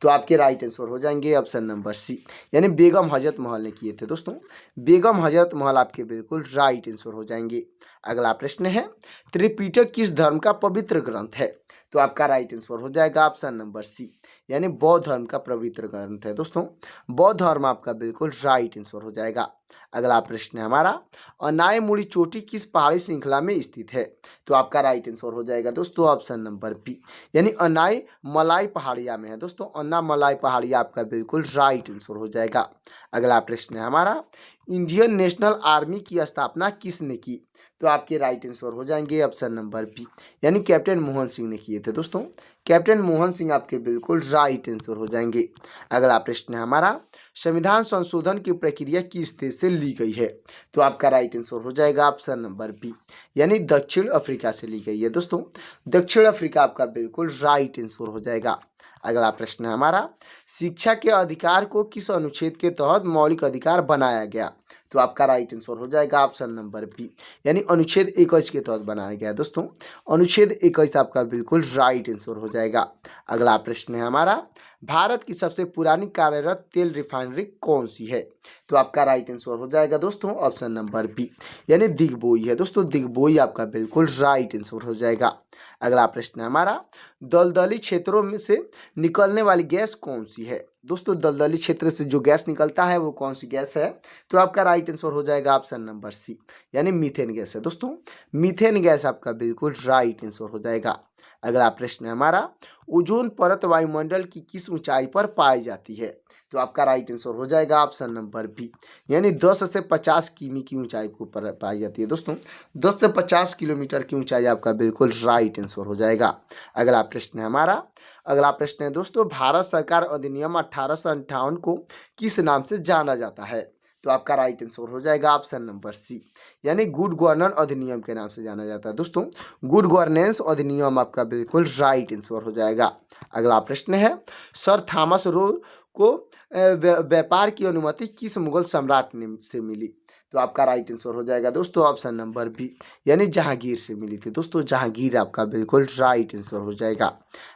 तो आपके राइट आंसर हो जाएंगे ऑप्शन नंबर सी, यानी बेगम हजरत महल ने किए थे दोस्तों। बेगम हजरत महल आपके बिल्कुल राइट आंसर हो जाएंगे। अगला प्रश्न है, त्रिपिटक किस धर्म का पवित्र ग्रंथ है? तो आपका राइट आंसर हो जाएगा ऑप्शन नंबर सी, यानी बौद्ध धर्म का पवित्र ग्रंथ है दोस्तों। बौद्ध धर्म आपका बिल्कुल राइट आंसर हो जाएगा। अगला प्रश्न है हमारा, अनायमुड़ी चोटी किस पहाड़ी श्रृंखला में स्थित है? तो आपका राइट आंसर हो जाएगा दोस्तों ऑप्शन नंबर बी, यानी अनाई मलाई पहाड़िया में है दोस्तों। अन्ना मलाई पहाड़िया आपका बिल्कुल राइट आंसर हो जाएगा। अगला प्रश्न है हमारा, इंडियन नेशनल आर्मी की स्थापना किसने की? तो आपके राइट आंसर हो जाएंगे ऑप्शन नंबर बी, यानी कैप्टन मोहन सिंह ने किए थे दोस्तों। कैप्टन मोहन सिंह आपके बिल्कुल राइट आंसर हो जाएंगे। अगला प्रश्न है हमारा, संविधान संशोधन की प्रक्रिया किस देश से ली गई है? तो आपका राइट आंसर हो जाएगा ऑप्शन नंबर बी, यानी दक्षिण अफ्रीका से ली गई है दोस्तों। दक्षिण अफ्रीका आपका बिल्कुल राइट आंसर हो जाएगा। अगला प्रश्न है हमारा, शिक्षा के अधिकार को किस अनुच्छेद के तहत मौलिक अधिकार बनाया गया? तो आपका राइट आंसर हो जाएगा ऑप्शन नंबर बी, यानी अनुच्छेद 21 के तहत बनाया गया है दोस्तों। अनुच्छेद 21 आपका बिल्कुल राइट आंसर हो जाएगा। अगला प्रश्न है हमारा, भारत की सबसे पुरानी कार्यरत तेल रिफाइनरी कौन सी है? तो आपका राइट आंसर हो जाएगा दोस्तों ऑप्शन नंबर बी, यानी दिग्बोई है दोस्तों। दिग्बोई आपका बिल्कुल राइट आंसर हो जाएगा। अगला प्रश्न है हमारा, दलदली क्षेत्रों में से निकलने वाली गैस कौन सी है? दोस्तों दलदली क्षेत्र से जो गैस निकलता है वो कौन सी गैस है? तो आपका राइट आंसर हो जाएगा ऑप्शन नंबर सी, यानी मीथेन गैस है दोस्तों। मीथेन गैस आपका बिल्कुल राइट आंसर हो जाएगा। अगला प्रश्न है हमारा, ओजोन परत वायुमंडल की किस ऊंचाई पर पाई जाती है? तो आपका राइट आंसर हो जाएगा ऑप्शन नंबर बी, यानी 10 से 50 किमी की ऊंचाई के ऊपर पाई जाती है दोस्तों। 10 से 50 किलोमीटर की ऊंचाई आपका बिल्कुल राइट आंसर हो जाएगा। अगला प्रश्न है हमारा, अगला प्रश्न है दोस्तों, भारत सरकार अधिनियम 1858 को किस नाम से जाना जाता है? तो आपका राइट आंसर हो जाएगा ऑप्शन नंबर सी, यानी गुड गवर्नेंस अधिनियम के नाम से जाना जाता है दोस्तों। गुड गवर्नेंस अधिनियम आपका बिल्कुल राइट आंसर हो जाएगा। अगला प्रश्न है, सर थॉमस रो को व्यापार की अनुमति किस मुगल सम्राट ने से मिली? तो आपका राइट आंसर हो जाएगा दोस्तों ऑप्शन नंबर बी, यानी जहांगीर से मिली थी दोस्तों। जहांगीर आपका बिल्कुल राइट आंसर हो जाएगा।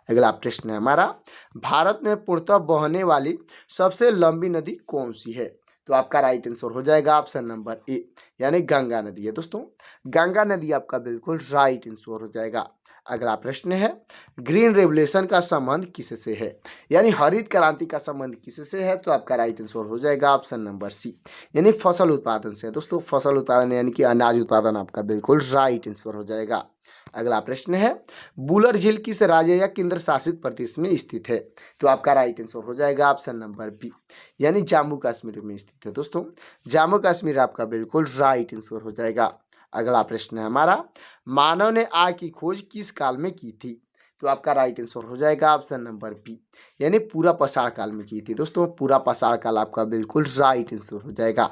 अगला प्रश्न है हमारा, भारत में पूर्णतः बहने वाली सबसे लंबी नदी कौन सी है? तो आपका राइट आंसर हो जाएगा ऑप्शन नंबर ए, यानी गंगा नदी है दोस्तों। गंगा नदी आपका बिल्कुल राइट आंसर हो जाएगा। अगला प्रश्न है, ग्रीन रेवोल्यूशन का संबंध किससे है? यानी हरित क्रांति का संबंध किससे है? तो आपका राइट आंसर हो जाएगा ऑप्शन नंबर सी, यानी फसल उत्पादन से दोस्तों। फसल उत्पादन यानी कि अनाज उत्पादन आपका बिल्कुल राइट आंसर हो जाएगा। अगला प्रश्न है, बुलर झील किस राज्य या केंद्र शासित प्रदेश में स्थित है? तो आपका राइट आंसर हो जाएगा ऑप्शन नंबर बी, यानी जम्मू कश्मीर में स्थित है दोस्तों। जम्मू कश्मीर आपका बिल्कुल राइट आंसर हो जाएगा। अगला प्रश्न है हमारा, मानव ने आग की खोज किस काल में की थी? तो आपका राइट आंसर हो जाएगा ऑप्शन नंबर बी, यानी पूरा पाषाण काल में की थी दोस्तों। पूरा पाषाण काल आपका बिल्कुल राइट आंसर हो जाएगा।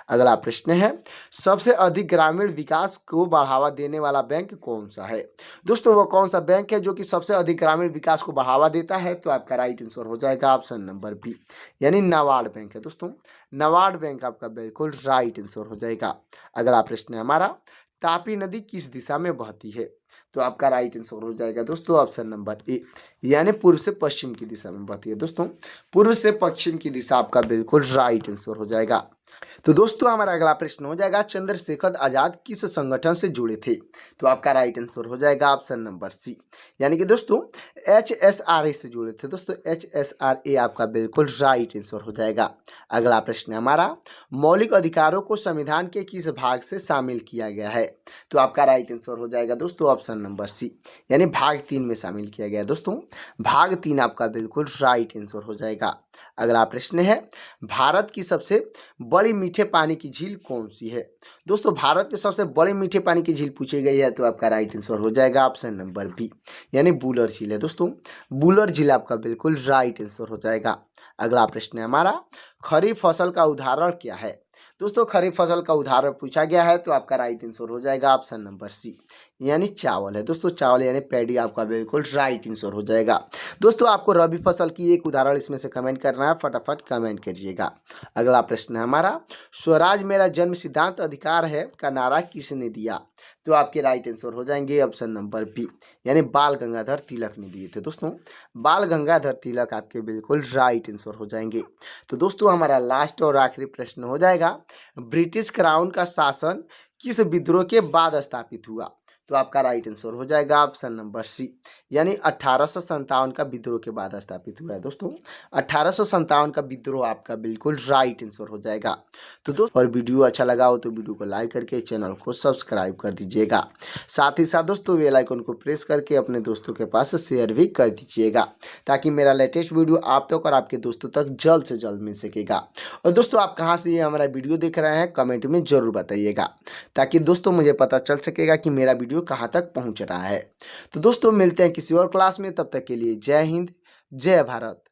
अगला प्रश्न है, सबसे अधिक ग्रामीण विकास को बढ़ावा देने वाला बैंक कौन सा है? दोस्तों वो कौन सा बैंक है जो कि सबसे अधिक ग्रामीण विकास को बढ़ावा देता है? तो आपका राइट आंसर हो जाएगा ऑप्शन नंबर बी, यानी नाबार्ड बैंक है दोस्तों। नाबार्ड बैंक आपका बिल्कुल राइट आंसर हो जाएगा। अगला प्रश्न है हमारा, तापी नदी किस दिशा में बहती है? तो आपका राइट आंसर हो जाएगा दोस्तों ऑप्शन नंबर ए, यानी पूर्व से पश्चिम की दिशा में बहती है दोस्तों। पूर्व से पश्चिम की दिशा आपका बिल्कुल राइट आंसर हो जाएगा। तो दोस्तों हमारा अगला प्रश्न हो जाएगा, चंद्रशेखर आजाद किस संगठन से जुड़े थे? तो आपका राइट आंसर हो जाएगा ऑप्शन नंबर सी, यानी कि दोस्तों HSRA से जुड़े थे दोस्तों। HSRA आपका बिल्कुल राइट आंसर हो जाएगा। अगला प्रश्न है हमारा, मौलिक अधिकारों को संविधान के किस भाग से शामिल किया गया है? तो आपका राइट आंसर हो जाएगा दोस्तों ऑप्शन नंबर सी, यानी भाग 3 में शामिल किया गया है दोस्तों। भाग 3 आपका बिल्कुल राइट आंसर हो जाएगा। अगला प्रश्न है, भारत की सबसे बड़ी मीठे पानी की झील कौन सी है? दोस्तों भारत की सबसे बड़ी मीठे पानी की झील पूछी गई है, तो आपका राइट आंसर हो जाएगा ऑप्शन नंबर बी, यानी बुलर झील है दोस्तों। बुलर झील आपका बिल्कुल राइट आंसर हो जाएगा। अगला प्रश्न है हमारा, खरीफ फसल का उदाहरण क्या है? दोस्तों खरीफ फसल का उदाहरण पूछा गया है, तो आपका राइट आंसर हो जाएगा ऑप्शन नंबर सी, यानी चावल है दोस्तों। चावल यानी पैडी आपका बिल्कुल राइट आंसर हो जाएगा। दोस्तों आपको रबी फसल की एक उदाहरण इसमें से कमेंट करना है, फटाफट कमेंट करिएगा। अगला प्रश्न है हमारा, स्वराज मेरा जन्म सिद्धांत अधिकार है का नारा किसने दिया? तो आपके राइट आंसर हो जाएंगे ऑप्शन नंबर बी, यानी बाल गंगाधर तिलक ने दिए थे दोस्तों। बाल गंगाधर तिलक आपके बिल्कुल राइट आंसर हो जाएंगे। तो दोस्तों हमारा लास्ट और आखिरी प्रश्न हो जाएगा, ब्रिटिश क्राउन का शासन किस विद्रोह के बाद स्थापित हुआ? तो आपका राइट आंसर हो जाएगा ऑप्शन नंबर सी, यानी 1857 का विद्रोह के बाद स्थापित हुआ है दोस्तों। 1857 का विद्रोह आपका बिल्कुल राइट आंसर हो जाएगा। तो दोस्तों, और वीडियो अच्छा लगा हो तो वीडियो को लाइक करके चैनल को सब्सक्राइब कर दीजिएगा। साथ ही साथ दोस्तों बेल आइकन को प्रेस करके अपने दोस्तों के पास शेयर भी कर दीजिएगा, ताकि मेरा लेटेस्ट वीडियो आप तक और आपके दोस्तों तक जल्द से जल्द मिल सकेगा। और दोस्तों, आप कहाँ से ये हमारा वीडियो देख रहे हैं कमेंट में जरूर बताइएगा, ताकि दोस्तों मुझे पता चल सकेगा कि मेरा वीडियो कहाँ तक पहुँच रहा है। तो दोस्तों मिलते हैं किसी और क्लास में, तब तक के लिए जय हिंद, जय भारत।